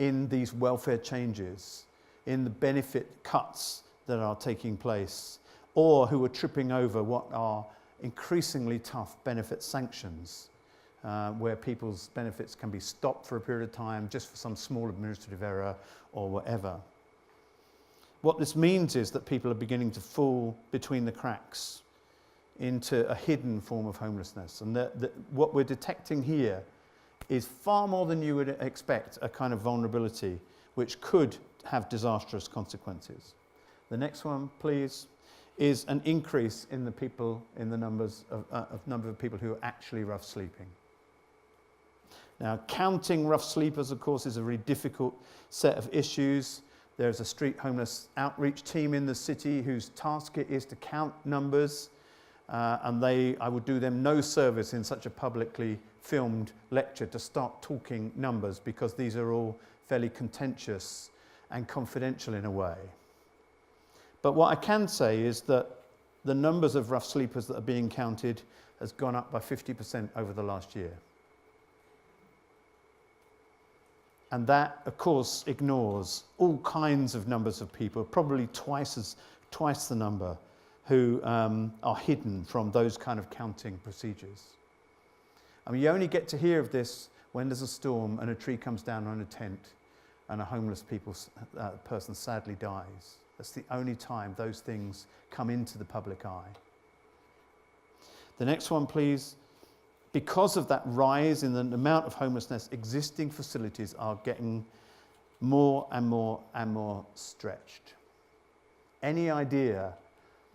in these welfare changes, in the benefit cuts that are taking place, or who are tripping over what are increasingly tough benefit sanctions, where people's benefits can be stopped for a period of time just for some small administrative error or whatever. What this means is that people are beginning to fall between the cracks into a hidden form of homelessness. And what we're detecting here is far more than you would expect, a kind of vulnerability which could have disastrous consequences. The next one, please, is an increase in the numbers of people who are actually rough sleeping. Now, counting rough sleepers, of course, is a really difficult set of issues. There's a street homeless outreach team in the city whose task it is to count numbers, and I would do them no service in such a publicly filmed lecture to start talking numbers, because these are all fairly contentious and confidential in a way. But what I can say is that the numbers of rough sleepers that are being counted has gone up by 50% over the last year. And that, of course, ignores all kinds of numbers of people, probably twice the number, who are hidden from those kind of counting procedures. I mean, you only get to hear of this when there's a storm and a tree comes down on a tent and a homeless person sadly dies. That's the only time those things come into the public eye. The next one, please. Because of that rise in the amount of homelessness, existing facilities are getting more and more and more stretched. Any idea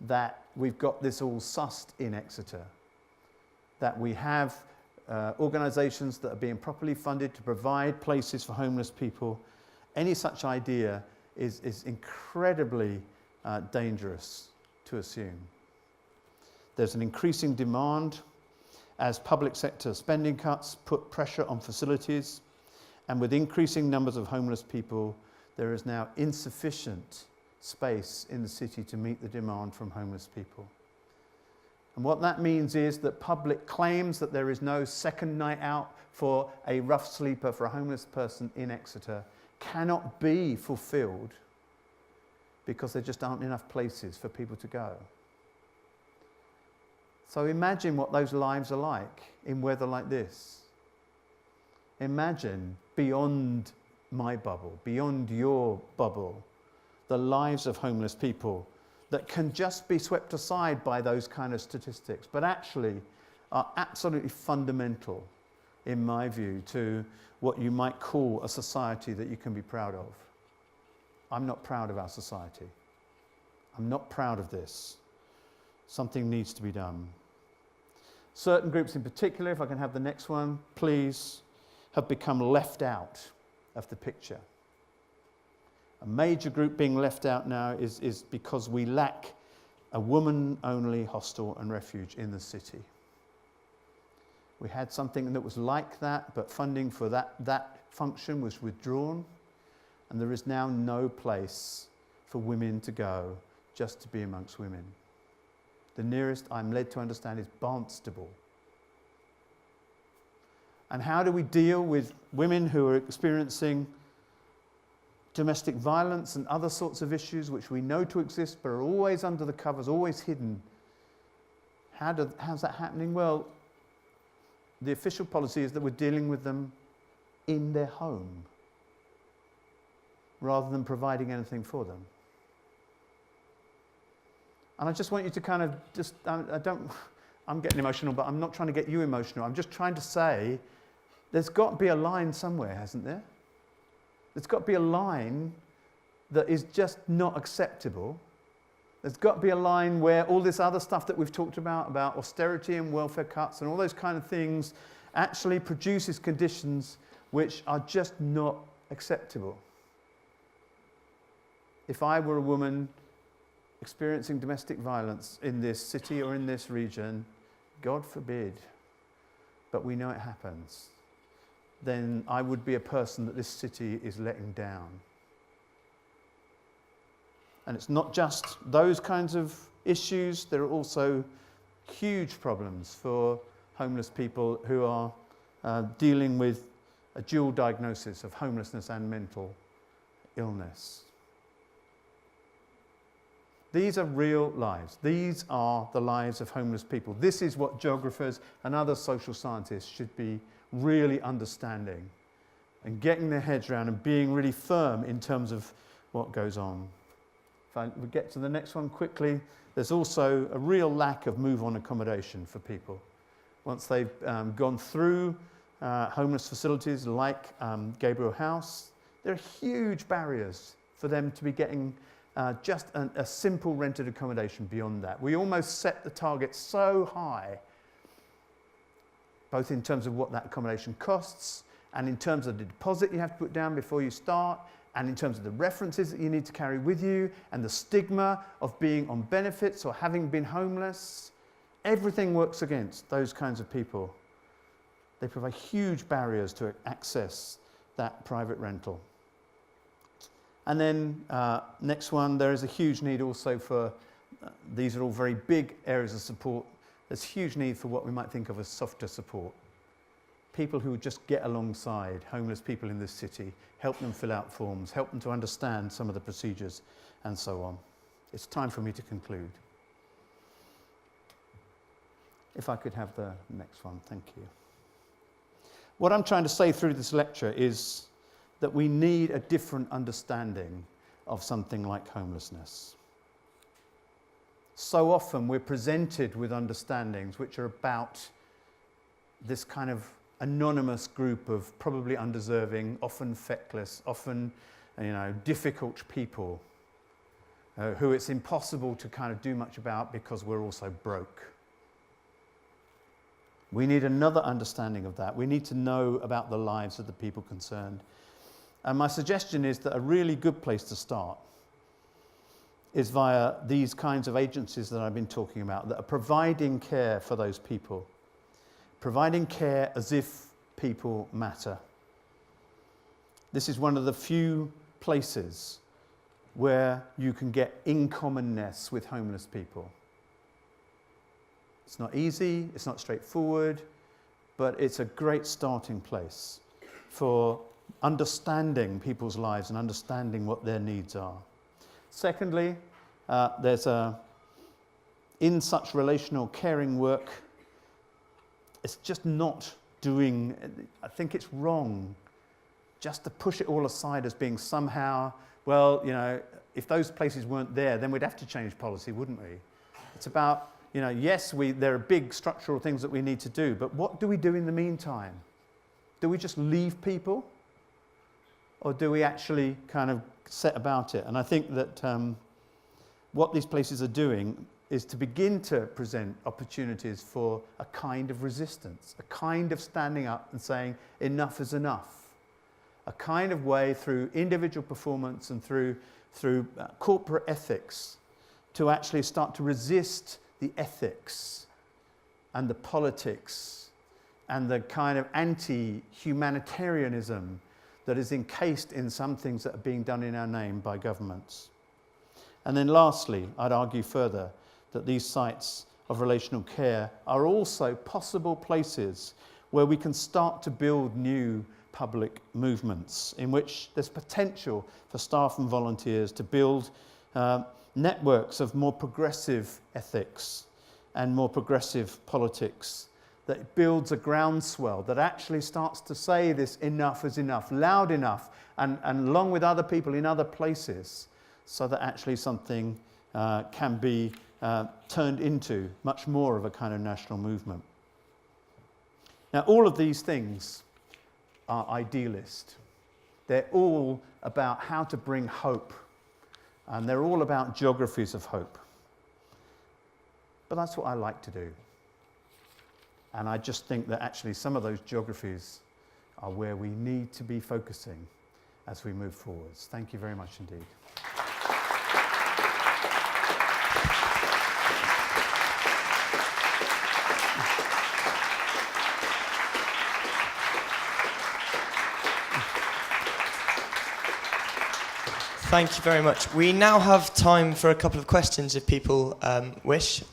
that we've got this all sussed in Exeter, that we have organisations that are being properly funded to provide places for homeless people, any such idea is incredibly dangerous to assume. There's an increasing demand as public sector spending cuts put pressure on facilities, and with increasing numbers of homeless people, there is now insufficient space in the city to meet the demand from homeless people. And what that means is that public claims that there is no second night out for a rough sleeper, for a homeless person in Exeter, cannot be fulfilled because there just aren't enough places for people to go. So imagine what those lives are like in weather like this. Imagine beyond my bubble, beyond your bubble, the lives of homeless people that can just be swept aside by those kind of statistics, but actually are absolutely fundamental, in my view, to what you might call a society that you can be proud of. I'm not proud of our society. I'm not proud of this. Something needs to be done. Certain groups in particular, if I can have the next one, please, have become left out of the picture. A major group being left out now is because we lack a woman-only hostel and refuge in the city. We had something that was like that, but funding for that function was withdrawn, and there is now no place for women to go just to be amongst women. The nearest, I'm led to understand, is Barnstable. And how do we deal with women who are experiencing domestic violence and other sorts of issues which we know to exist but are always under the covers, always hidden? How's that happening? Well, the official policy is that we're dealing with them in their home rather than providing anything for them. And I just want you to kind of I'm getting emotional, but I'm not trying to get you emotional. I'm just trying to say there's got to be a line somewhere, hasn't there? There's got to be a line that is just not acceptable. There's got to be a line where all this other stuff that we've talked about austerity and welfare cuts and all those kind of things, actually produces conditions which are just not acceptable. If I were a woman experiencing domestic violence in this city or in this region, God forbid, but we know it happens, then I would be a person that this city is letting down. And it's not just those kinds of issues, there are also huge problems for homeless people who are dealing with a dual diagnosis of homelessness and mental illness. These are real lives. These are the lives of homeless people. This is what geographers and other social scientists should be really understanding and getting their heads around and being really firm in terms of what goes on. If we get to the next one quickly, there's also a real lack of move-on accommodation for people. Once they've gone through homeless facilities like Gabriel House, there are huge barriers for them to be getting just a simple rented accommodation beyond that. We almost set the target so high, both in terms of what that accommodation costs and in terms of the deposit you have to put down before you start, and in terms of the references that you need to carry with you, and the stigma of being on benefits or having been homeless. Everything works against those kinds of people. They provide huge barriers to access that private rental. And then next one, there is a huge need also for, these are all very big areas of support, there's huge need for what we might think of as softer support. People who would just get alongside homeless people in this city, help them fill out forms, help them to understand some of the procedures and so on. It's time for me to conclude. If I could have the next one, thank you. What I'm trying to say through this lecture is that we need a different understanding of something like homelessness. So often we're presented with understandings which are about this kind of anonymous group of probably undeserving, often feckless, often difficult people who it's impossible to kind of do much about because we're also broke. We need another understanding of that. We need to know about the lives of the people concerned. And my suggestion is that a really good place to start is via these kinds of agencies that I've been talking about that are providing care for those people. Providing care as if people matter. This is one of the few places where you can get in commonness with homeless people. It's not easy, it's not straightforward, but it's a great starting place for understanding people's lives and understanding what their needs are. Secondly, in such relational caring work, it's just not doing, I think it's wrong just to push it all aside as being somehow, well, if those places weren't there, then we'd have to change policy, wouldn't we? It's about, yes, there are big structural things that we need to do, but what do we do in the meantime? Do we just leave people? Or do we actually kind of set about it? And I think that what these places are doing is to begin to present opportunities for a kind of resistance, a kind of standing up and saying enough is enough, a kind of way through individual performance and through corporate ethics to actually start to resist the ethics and the politics and the kind of anti-humanitarianism that is encased in some things that are being done in our name by governments. And then lastly, I'd argue further that these sites of relational care are also possible places where we can start to build new public movements in which there's potential for staff and volunteers to build networks of more progressive ethics and more progressive politics that builds a groundswell that actually starts to say this enough is enough, loud enough, and along with other people in other places, so that actually something can be turned into much more of a kind of national movement. Now, all of these things are idealist. They're all about how to bring hope, and they're all about geographies of hope. But that's what I like to do. And I just think that actually some of those geographies are where we need to be focusing as we move forwards. Thank you very much indeed. Thank you very much. We now have time for a couple of questions if people wish.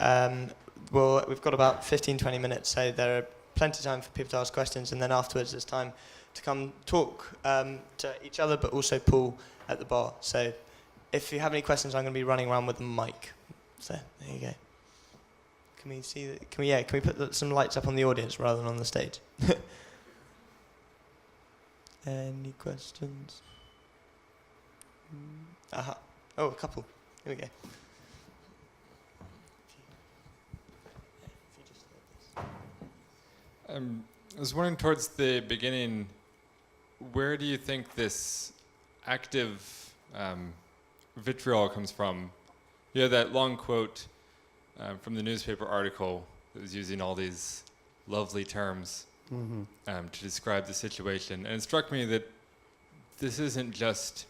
We've got about 15-20 minutes, so there are plenty of time for people to ask questions, and then afterwards there's time to come talk to each other, but also Paul at the bar. So if you have any questions, I'm going to be running around with the mic. So there you go. Can we see that? Can we put some lights up on the audience rather than on the stage? Any questions? Aha. Oh, a couple. Here we go. I was wondering towards the beginning, where do you think this active vitriol comes from? You have that long quote from the newspaper article that was using all these lovely terms to describe the situation. And it struck me that this isn't just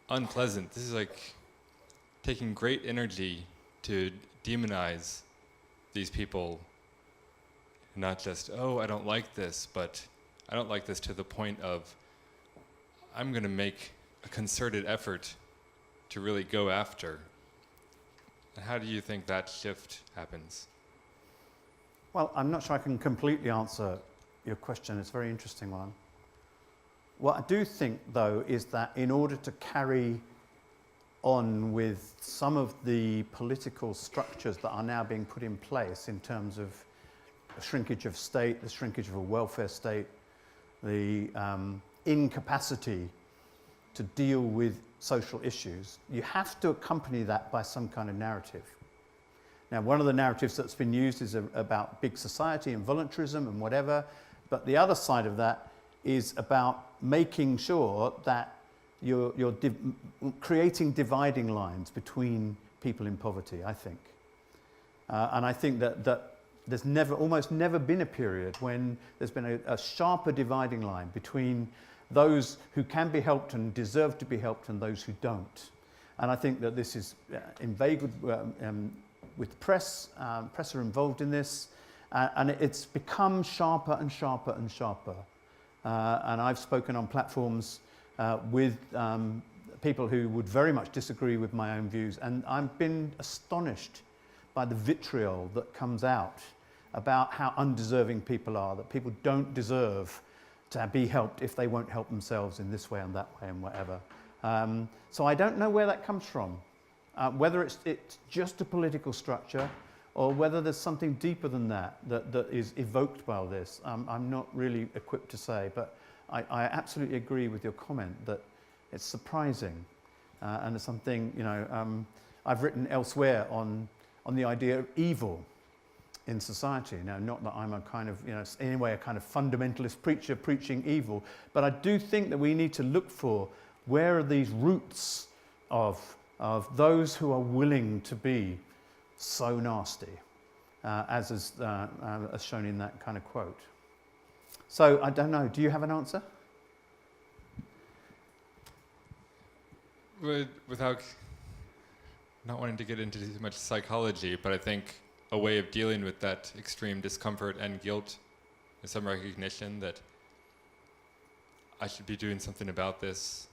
unpleasant. This is like taking great energy to demonize these people. Not just, oh, I don't like this, but I don't like this to the point of I'm going to make a concerted effort to really go after. And how do you think that shift happens? Well, I'm not sure I can completely answer your question. It's a very interesting one. What I do think, though, is that in order to carry on with some of the political structures that are now being put in place in terms of the shrinkage of state, the shrinkage of a welfare state, the incapacity to deal with social issues, you have to accompany that by some kind of narrative. Now, one of the narratives that's been used is about big society and voluntarism and whatever, but the other side of that is about making sure that you're creating dividing lines between people in poverty, I think. And I think that there's almost never been a period when there's been a sharper dividing line between those who can be helped and deserve to be helped and those who don't. And I think that this is inveigled with press. Press are involved in this, and it's become sharper and sharper and sharper. And I've spoken on platforms with people who would very much disagree with my own views, and I've been astonished by the vitriol that comes out about how undeserving people are, that people don't deserve to be helped if they won't help themselves in this way and that way and whatever. So I don't know where that comes from, whether it's just a political structure or whether there's something deeper than that is evoked by all this. I'm not really equipped to say, but I absolutely agree with your comment that it's surprising. And it's something, I've written elsewhere on the idea of evil in society. Now, not that I'm a kind of, anyway, a kind of fundamentalist preacher preaching evil, but I do think that we need to look for where are these roots of those who are willing to be so nasty, as is as shown in that kind of quote. So, I don't know, do you have an answer? Without not wanting to get into too much psychology, but I think a way of dealing with that extreme discomfort and guilt is some recognition that I should be doing something about this,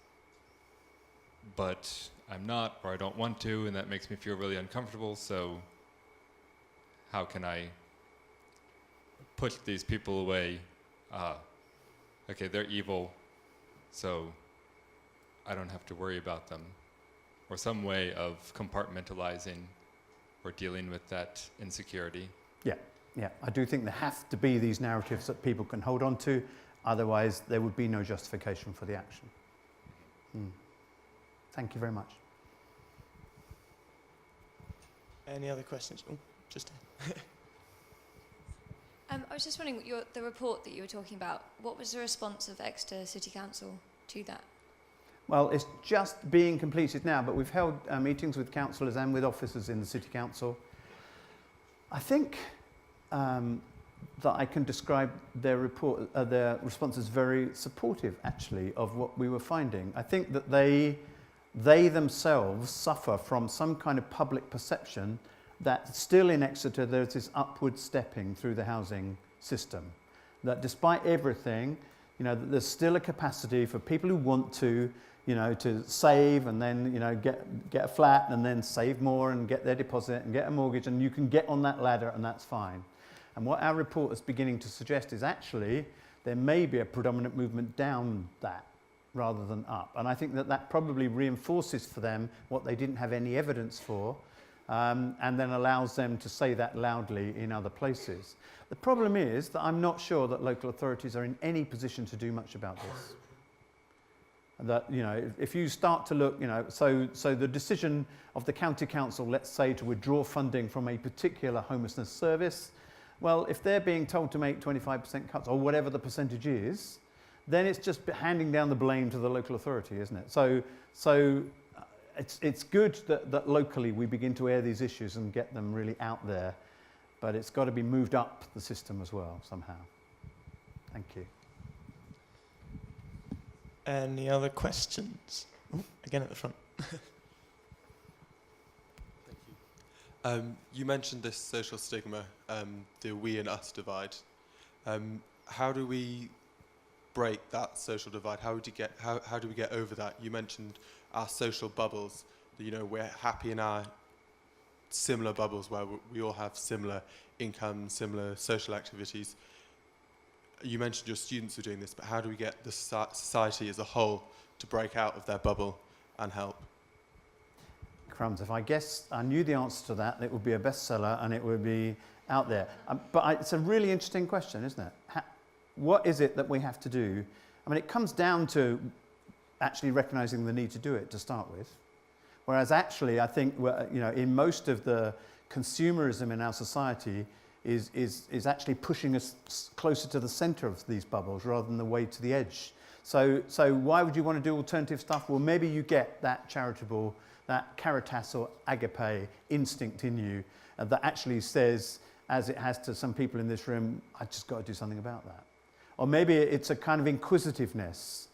but I'm not, or I don't want to, and that makes me feel really uncomfortable, so how can I push these people away? Okay, they're evil, so I don't have to worry about them. Or some way of compartmentalizing or dealing with that insecurity. Yeah. I do think there have to be these narratives that people can hold on to, otherwise there would be no justification for the action. Thank you very much. Any other questions? Oh, just I was just wondering, the report that you were talking about, what was the response of Exeter City Council to that? Well, it's just being completed now, but we've held meetings with councillors and with officers in the City Council. I think that I can describe their response as very supportive, actually, of what we were finding. I think that they themselves suffer from some kind of public perception that still in Exeter there's this upward stepping through the housing system. That despite everything, that there's still a capacity for people who want to save and then, get a flat and then save more and get their deposit and get a mortgage, and you can get on that ladder and that's fine. And what our report is beginning to suggest is actually there may be a predominant movement down that rather than up. And I think that that probably reinforces for them what they didn't have any evidence for, and then allows them to say that loudly in other places. The problem is that I'm not sure that local authorities are in any position to do much about this. That, you know, if you start to look, you know, so the decision of the county council, let's say, to withdraw funding from a particular homelessness service, well, if they're being told to make 25% cuts or whatever the percentage is, then it's just handing down the blame to the local authority, isn't it? So it's good that locally we begin to air these issues and get them really out there, but it's got to be moved up the system as well somehow. Thank you. Any other questions? Ooh, again at the front. Thank you. You mentioned this social stigma, the we and us divide. How do we break that social divide? How do we get over that? You mentioned our social bubbles. You know, we're happy in our similar bubbles where we all have similar income, similar social activities. You mentioned your students are doing this, but how do we get the society as a whole to break out of their bubble and help? Crumbs, if I guess I knew the answer to that, it would be a bestseller and it would be out there. It's a really interesting question, isn't it? What is it that we have to do? I mean, it comes down to actually recognising the need to do it to start with. Whereas actually, I think, you know, in most of the consumerism in our society is actually pushing us closer to the centre of these bubbles rather than the way to the edge. So why would you want to do alternative stuff? Well, maybe you get that charitable, that caritas or agape instinct in you that actually says, as it has to some people in this room, I just got to do something about that. Or maybe it's a kind of inquisitiveness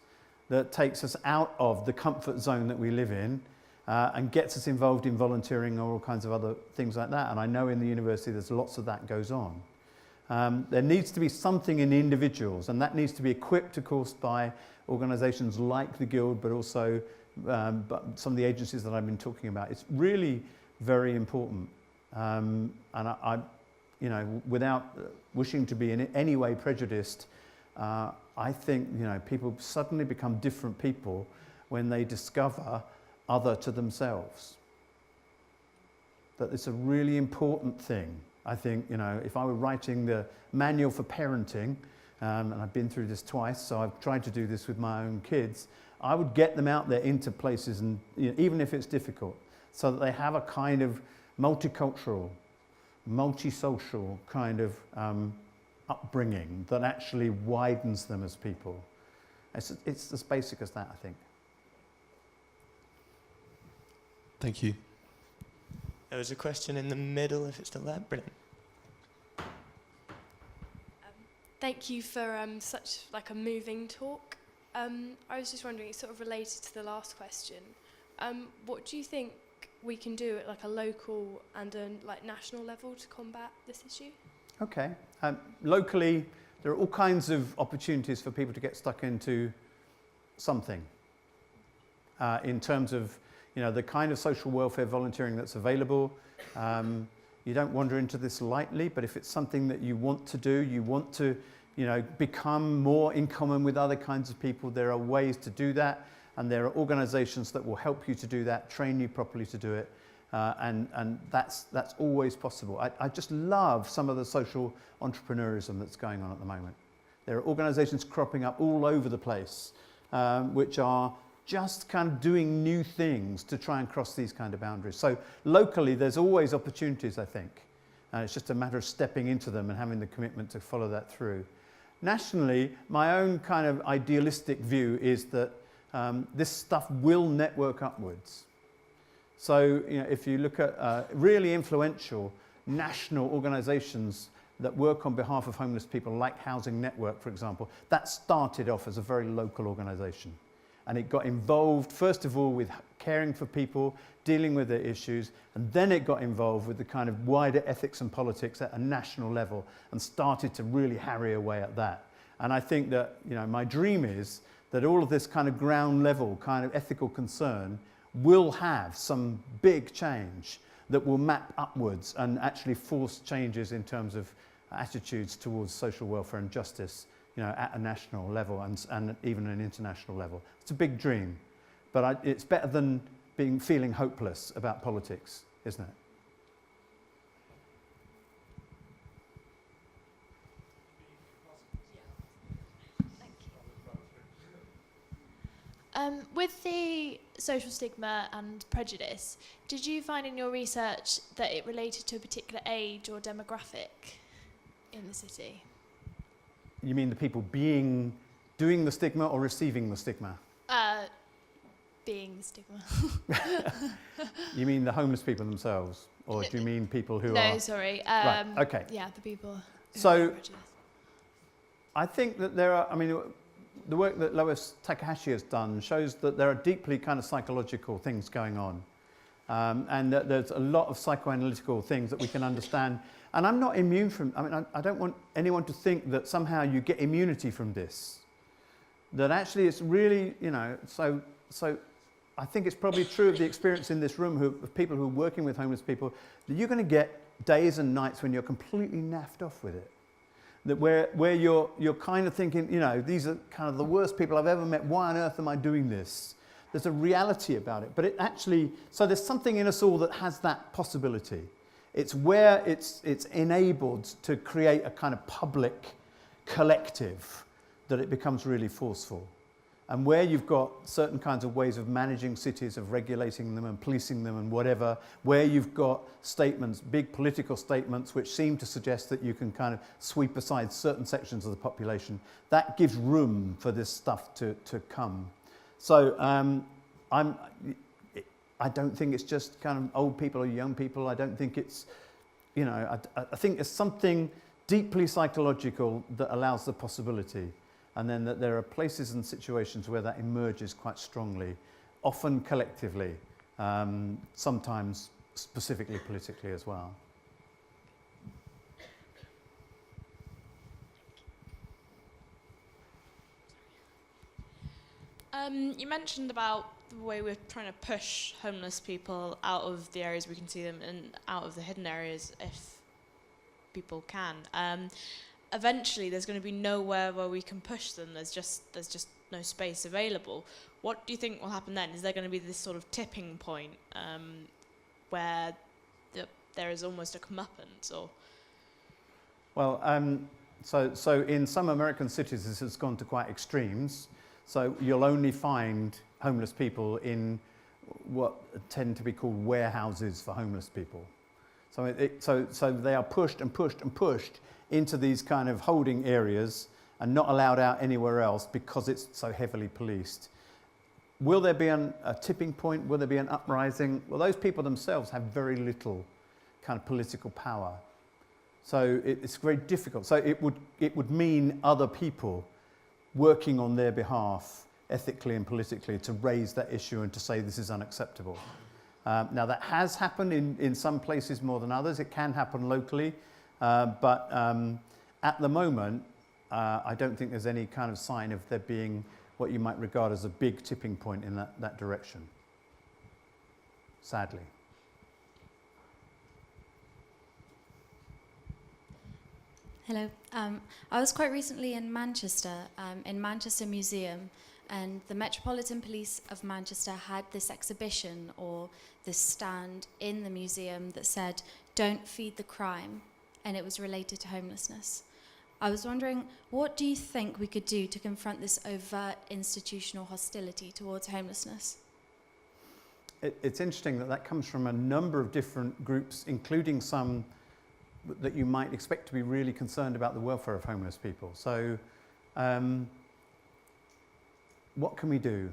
that takes us out of the comfort zone that we live in and gets us involved in volunteering or all kinds of other things like that. And I know in the university there's lots of that goes on. There needs to be something in individuals, and that needs to be equipped, of course, by organisations like the Guild, but also but some of the agencies that I've been talking about. It's really very important. And I you know, without wishing to be in any way prejudiced, I think, you know, people suddenly become different people when they discover other to themselves. That it's a really important thing. I think, you know, if I were writing the manual for parenting, and I've been through this twice, so I've tried to do this with my own kids, I would get them out there into places, and you know, even if it's difficult, so that they have a kind of multicultural, multi-social kind of upbringing that actually widens them as people. It's as basic as that, I think. Thank you. There was a question in the middle, if it's still there. Brilliant. Thank you for such like a moving talk. I was just wondering, it's sort of related to the last question. What do you think we can do at like a local and a like national level to combat this issue? Okay. Locally, there are all kinds of opportunities for people to get stuck into something in terms of, you know, the kind of social welfare volunteering that's available. You don't wander into this lightly, but if it's something that you want to do, you want to, you know, become more in common with other kinds of people, there are ways to do that, and there are organisations that will help you to do that, train you properly to do it, and that's always possible. I just love some of the social entrepreneurism that's going on at the moment. There are organisations cropping up all over the place, which are just kind of doing new things to try and cross these kind of boundaries. So locally, there's always opportunities, I think. And it's just a matter of stepping into them and having the commitment to follow that through. Nationally, my own kind of idealistic view is that this stuff will network upwards. So, you know, if you look at really influential national organisations that work on behalf of homeless people, like Housing Network, for example, that started off as a very local organisation. And it got involved, first of all, with caring for people, dealing with their issues, and then it got involved with the kind of wider ethics and politics at a national level and started to really harry away at that. And I think that, you know, my dream is that all of this kind of ground level kind of ethical concern will have some big change that will map upwards and actually force changes in terms of attitudes towards social welfare and justice, at a national level and even an international level. It's a big dream, but it's better than feeling hopeless about politics, isn't it? With the social stigma and prejudice, did you find in your research that it related to a particular age or demographic in the city? You mean the people doing the stigma or receiving the stigma? Being the stigma. You mean the homeless people themselves? Or do you mean people who are... No, sorry. Right, okay. Yeah, the people who So, are prejudiced. I think that there are, the work that Lois Takahashi has done shows that there are deeply kind of psychological things going on. And that there's a lot of psychoanalytical things that we can understand. And I'm not immune from, I don't want anyone to think that somehow you get immunity from this. That actually it's really, so I think it's probably true of the experience in this room of people who are working with homeless people, that you're going to get days and nights when you're completely naffed off with it. That where you're kind of thinking, these are kind of the worst people I've ever met. Why on earth am I doing this? There's a reality about it. But it actually, so there's something in us all that has that possibility. It's where it's enabled to create a kind of public collective that it becomes really forceful. And where you've got certain kinds of ways of managing cities, of regulating them and policing them and whatever, where you've got statements, big political statements, which seem to suggest that you can kind of sweep aside certain sections of the population, that gives room for this stuff to come. So I don't think it's just kind of old people or young people. I don't think it's, I think it's something deeply psychological that allows the possibility. And then that there are places and situations where that emerges quite strongly, often collectively, sometimes specifically politically as well. You mentioned about the way we're trying to push homeless people out of the areas we can see them and out of the hidden areas if people can. Eventually there's going to be nowhere where we can push them. There's just no space available. What do you think will happen then? Is there going to be this sort of tipping point where there is almost a comeuppance? Or Well, so in some American cities this has gone to quite extremes. So you'll only find homeless people in what tend to be called warehouses for homeless people. So they are pushed and pushed and pushed into these kind of holding areas and not allowed out anywhere else because it's so heavily policed. Will there be a tipping point? Will there be an uprising? Well, those people themselves have very little kind of political power. So it's very difficult. So it would mean other people working on their behalf ethically and politically to raise that issue and to say this is unacceptable. Now that has happened in some places more than others. It can happen locally. But at the moment, I don't think there's any kind of sign of there being what you might regard as a big tipping point in that direction, sadly. Hello. I was quite recently in Manchester Museum, and the Metropolitan Police of Manchester had this exhibition or this stand in the museum that said, "Don't feed the crime," and it was related to homelessness. I was wondering, what do you think we could do to confront this overt institutional hostility towards homelessness? It's interesting that comes from a number of different groups, including some that you might expect to be really concerned about the welfare of homeless people. So, what can we do?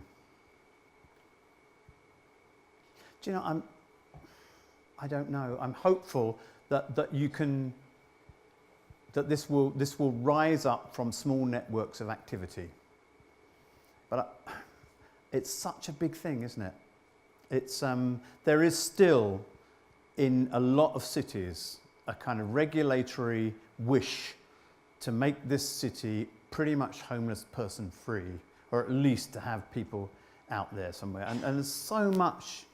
Do you know, I don't know. I'm hopeful that this will rise up from small networks of activity. But it's such a big thing, isn't it? It's there is still in a lot of cities a kind of regulatory wish to make this city pretty much homeless person free, or at least to have people out there somewhere. And there's so much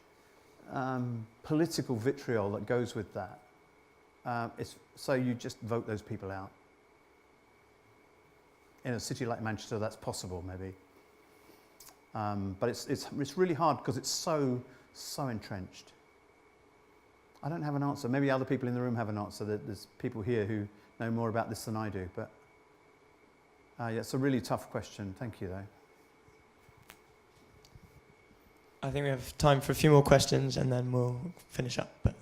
political vitriol that goes with that. so you just vote those people out. In a city like Manchester, that's possible, maybe. But it's really hard because it's so entrenched. I don't have an answer. Maybe other people in the room have an answer. There's people here who know more about this than I do. But yeah, it's a really tough question. Thank you, though. I think we have time for a few more questions and then we'll finish up. But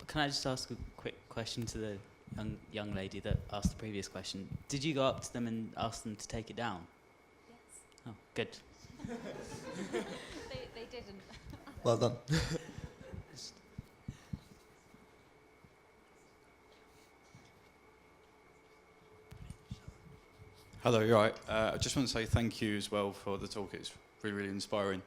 can I just ask a quick question to the young lady that asked the previous question? Did you go up to them and ask them to take it down? Yes. Oh, good. They didn't. well done. Hello, you're right. I just want to say thank you as well for the talk. It's really, really inspiring.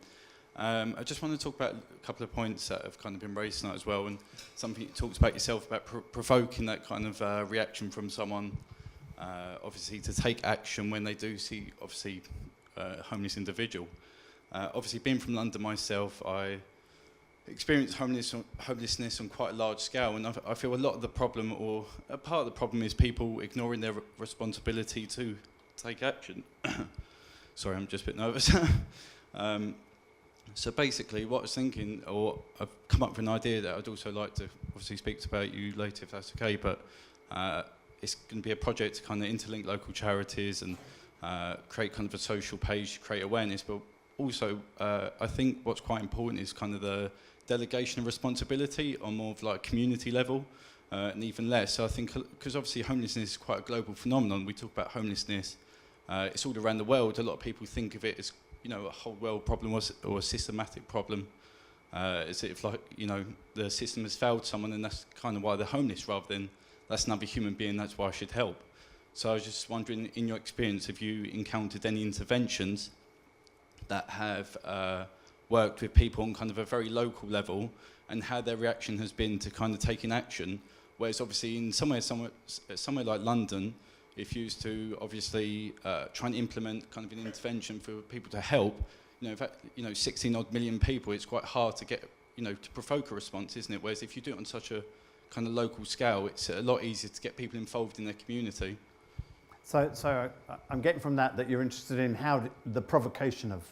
I just want to talk about a couple of points that have kind of been raised tonight as well, and something you talked about yourself, about provoking that kind of reaction from someone, obviously to take action when they do see, obviously, a homeless individual. Obviously, being from London myself, I experienced homelessness on quite a large scale, and I feel a lot of the problem, or a part of the problem, is people ignoring their responsibility to take action. Sorry, I'm just a bit nervous. So basically, what I was thinking, or I've come up with an idea that I'd also like to obviously speak about you later, if that's okay, but it's going to be a project to kind of interlink local charities and create kind of a social page, create awareness, but also I think what's quite important is kind of the delegation of responsibility on more of like community level, and even less. So I think, because obviously homelessness is quite a global phenomenon, we talk about homelessness, it's all around the world. A lot of people think of it as, you know, a whole world problem or a systematic problem, as if, like, you know, the system has failed someone and that's kind of why they're homeless, rather than that's another human being, that's why I should help. So I was just wondering, in your experience, have you encountered any interventions that have worked with people on kind of a very local level, and how their reaction has been to kind of taking action? Whereas obviously in somewhere like London, if you used to obviously try and implement kind of an intervention for people to help, you know, in fact, you know, 16 odd million people, it's quite hard to get, you know, to provoke a response, isn't it? Whereas if you do it on such a kind of local scale, it's a lot easier to get people involved in their community. So I'm getting from that you're interested in how the provocation of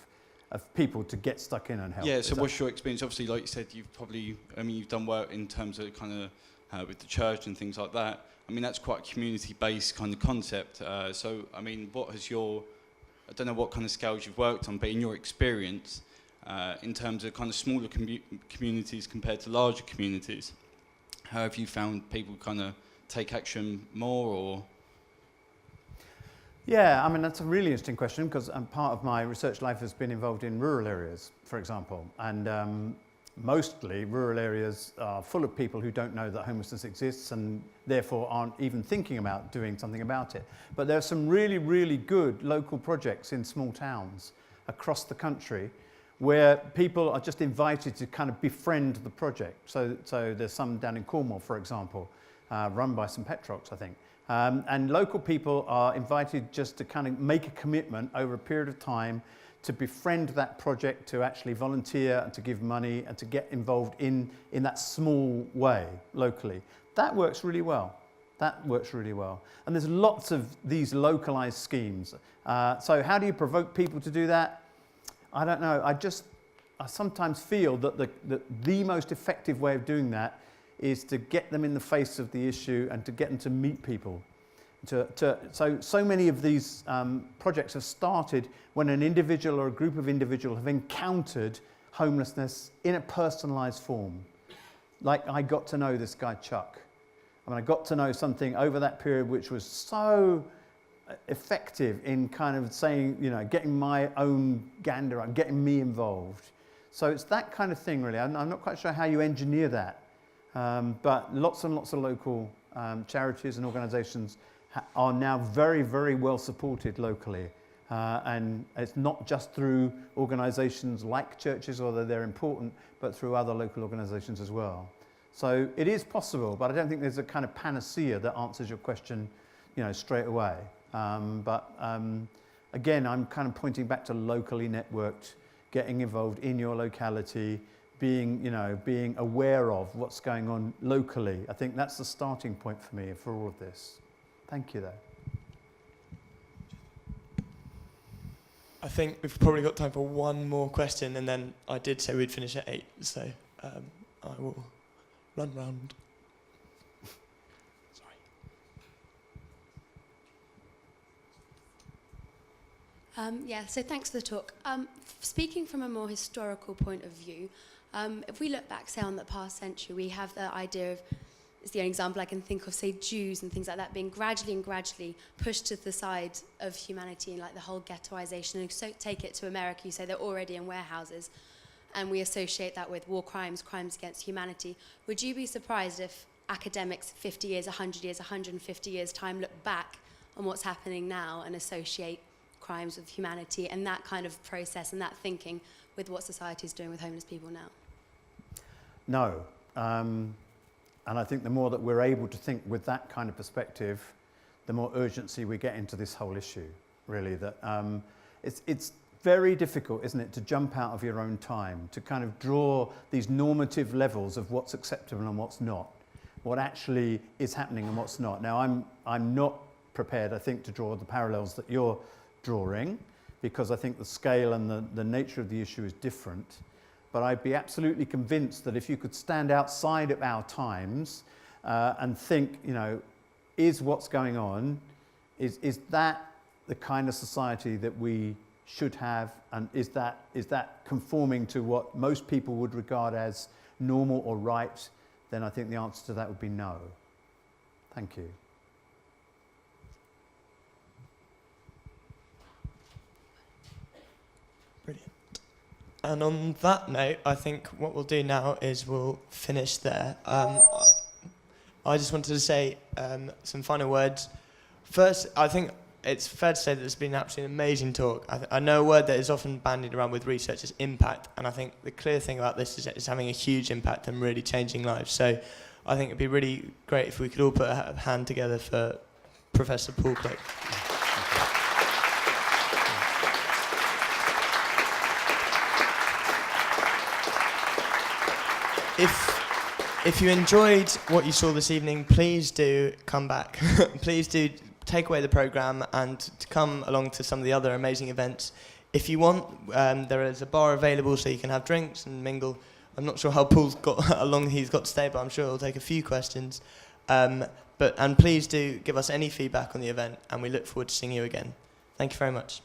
people to get stuck in and help. Yeah, so what's your experience? Obviously, like you said, you've probably, I mean, you've done work in terms of kind of with the church and things like that. I mean, that's quite a community-based kind of concept. So, I mean, what has your, I don't know what kind of scales you've worked on, but in your experience, in terms of kind of smaller communities compared to larger communities, how have you found people kind of take action more, or? Yeah, I mean, that's a really interesting question, because part of my research life has been involved in rural areas, for example. And mostly rural areas are full of people who don't know that homelessness exists and therefore aren't even thinking about doing something about it. But there are some really, really good local projects in small towns across the country where people are just invited to kind of befriend the project. So there's some down in Cornwall, for example, run by some Petrocks, I think. And local people are invited just to kind of make a commitment over a period of time to befriend that project, to actually volunteer and to give money and to get involved in that small way locally. That works really well. That works really well. And there's lots of these localized schemes. So how do you provoke people to do that? I don't know. I sometimes feel that the most effective way of doing that is to get them in the face of the issue and to get them to meet people. So many of these projects have started when an individual or a group of individuals have encountered homelessness in a personalised form. Like, I got to know this guy Chuck. I mean, I got to know something over that period which was so effective in kind of saying, you know, getting my own gander on, getting me involved. So it's that kind of thing, really. I'm not quite sure how you engineer that. But lots and lots of local charities and organisations are now very, very well supported locally. And it's not just through organisations like churches, although they're important, but through other local organisations as well. So it is possible, but I don't think there's a kind of panacea that answers your question, you know, straight away. Again, I'm kind of pointing back to locally networked, getting involved in your locality, being aware of what's going on locally. I think that's the starting point for me for all of this. Thank you, though. I think we've probably got time for one more question, and then I did say we'd finish at 8, so I will run round. Yeah, so thanks for the talk. Speaking from a more historical point of view, if we look back, say, on the past century, we have the idea of, it's the only example I can think of, say, Jews and things like that being gradually pushed to the side of humanity, and like the whole ghettoization. And so take it to America, you say they're already in warehouses, and we associate that with war crimes, crimes against humanity. Would you be surprised if academics 50 years, 100 years, 150 years time look back on what's happening now and associate crimes of humanity and that kind of process and that thinking with what society is doing with homeless people now? No. And I think the more that we're able to think with that kind of perspective, the more urgency we get into this whole issue, really. That it's very difficult, isn't it, to jump out of your own time, to kind of draw these normative levels of what's acceptable and what's not, what actually is happening and what's not. Now, I'm not prepared, I think, to draw the parallels that you're drawing, because I think the scale and the nature of the issue is different. But I'd be absolutely convinced that if you could stand outside of our times and think, is what's going on, is that the kind of society that we should have, and is that conforming to what most people would regard as normal or right, then I think the answer to that would be no. Thank you. Brilliant. And on that note, I think what we'll do now is we'll finish there. I just wanted to say some final words. First, I think it's fair to say that it's been an absolutely amazing talk. I know a word that is often bandied around with research is impact, and I think the clear thing about this is it's having a huge impact and really changing lives. So I think it'd be really great if we could all put a hand together for Professor Paul Cloke. If you enjoyed what you saw this evening, please do come back. Please do take away the programme and to come along to some of the other amazing events. If you want, there is a bar available so you can have drinks and mingle. I'm not sure how Paul's got how long he's got to stay, but I'm sure he'll take a few questions. And please do give us any feedback on the event, and we look forward to seeing you again. Thank you very much.